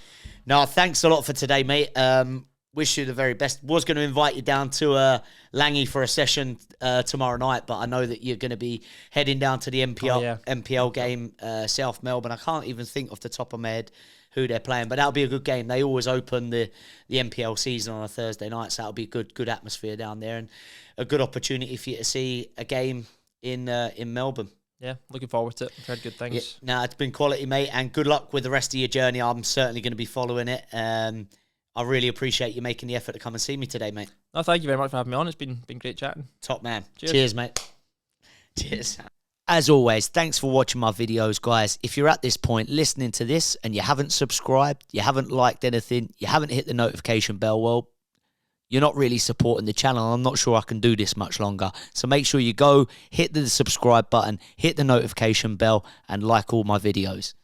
No, thanks a lot for today, mate. Wish you the very best. Was going to invite you down to Langy for a session tomorrow night, but I know that you're going to be heading down to the MPL game, South Melbourne. I can't even think off the top of my head who they're playing, but that'll be a good game. They always open the MPL season on a Thursday night, so that'll be good atmosphere down there and a good opportunity for you to see a game in Melbourne. Yeah, looking forward to it. I've heard good things. Yeah, no, it's been quality, mate, and good luck with the rest of your journey. I'm certainly going to be following it. I really appreciate you making the effort to come and see me today, mate. No, thank you very much for having me on. It's been great chatting. Top man. Cheers, mate. Cheers. As always, thanks for watching my videos, guys. If you're at this point listening to this and you haven't subscribed, you haven't liked anything, you haven't hit the notification bell, well, you're not really supporting the channel. I'm not sure I can do this much longer. So make sure you go, hit the subscribe button, hit the notification bell, and like all my videos.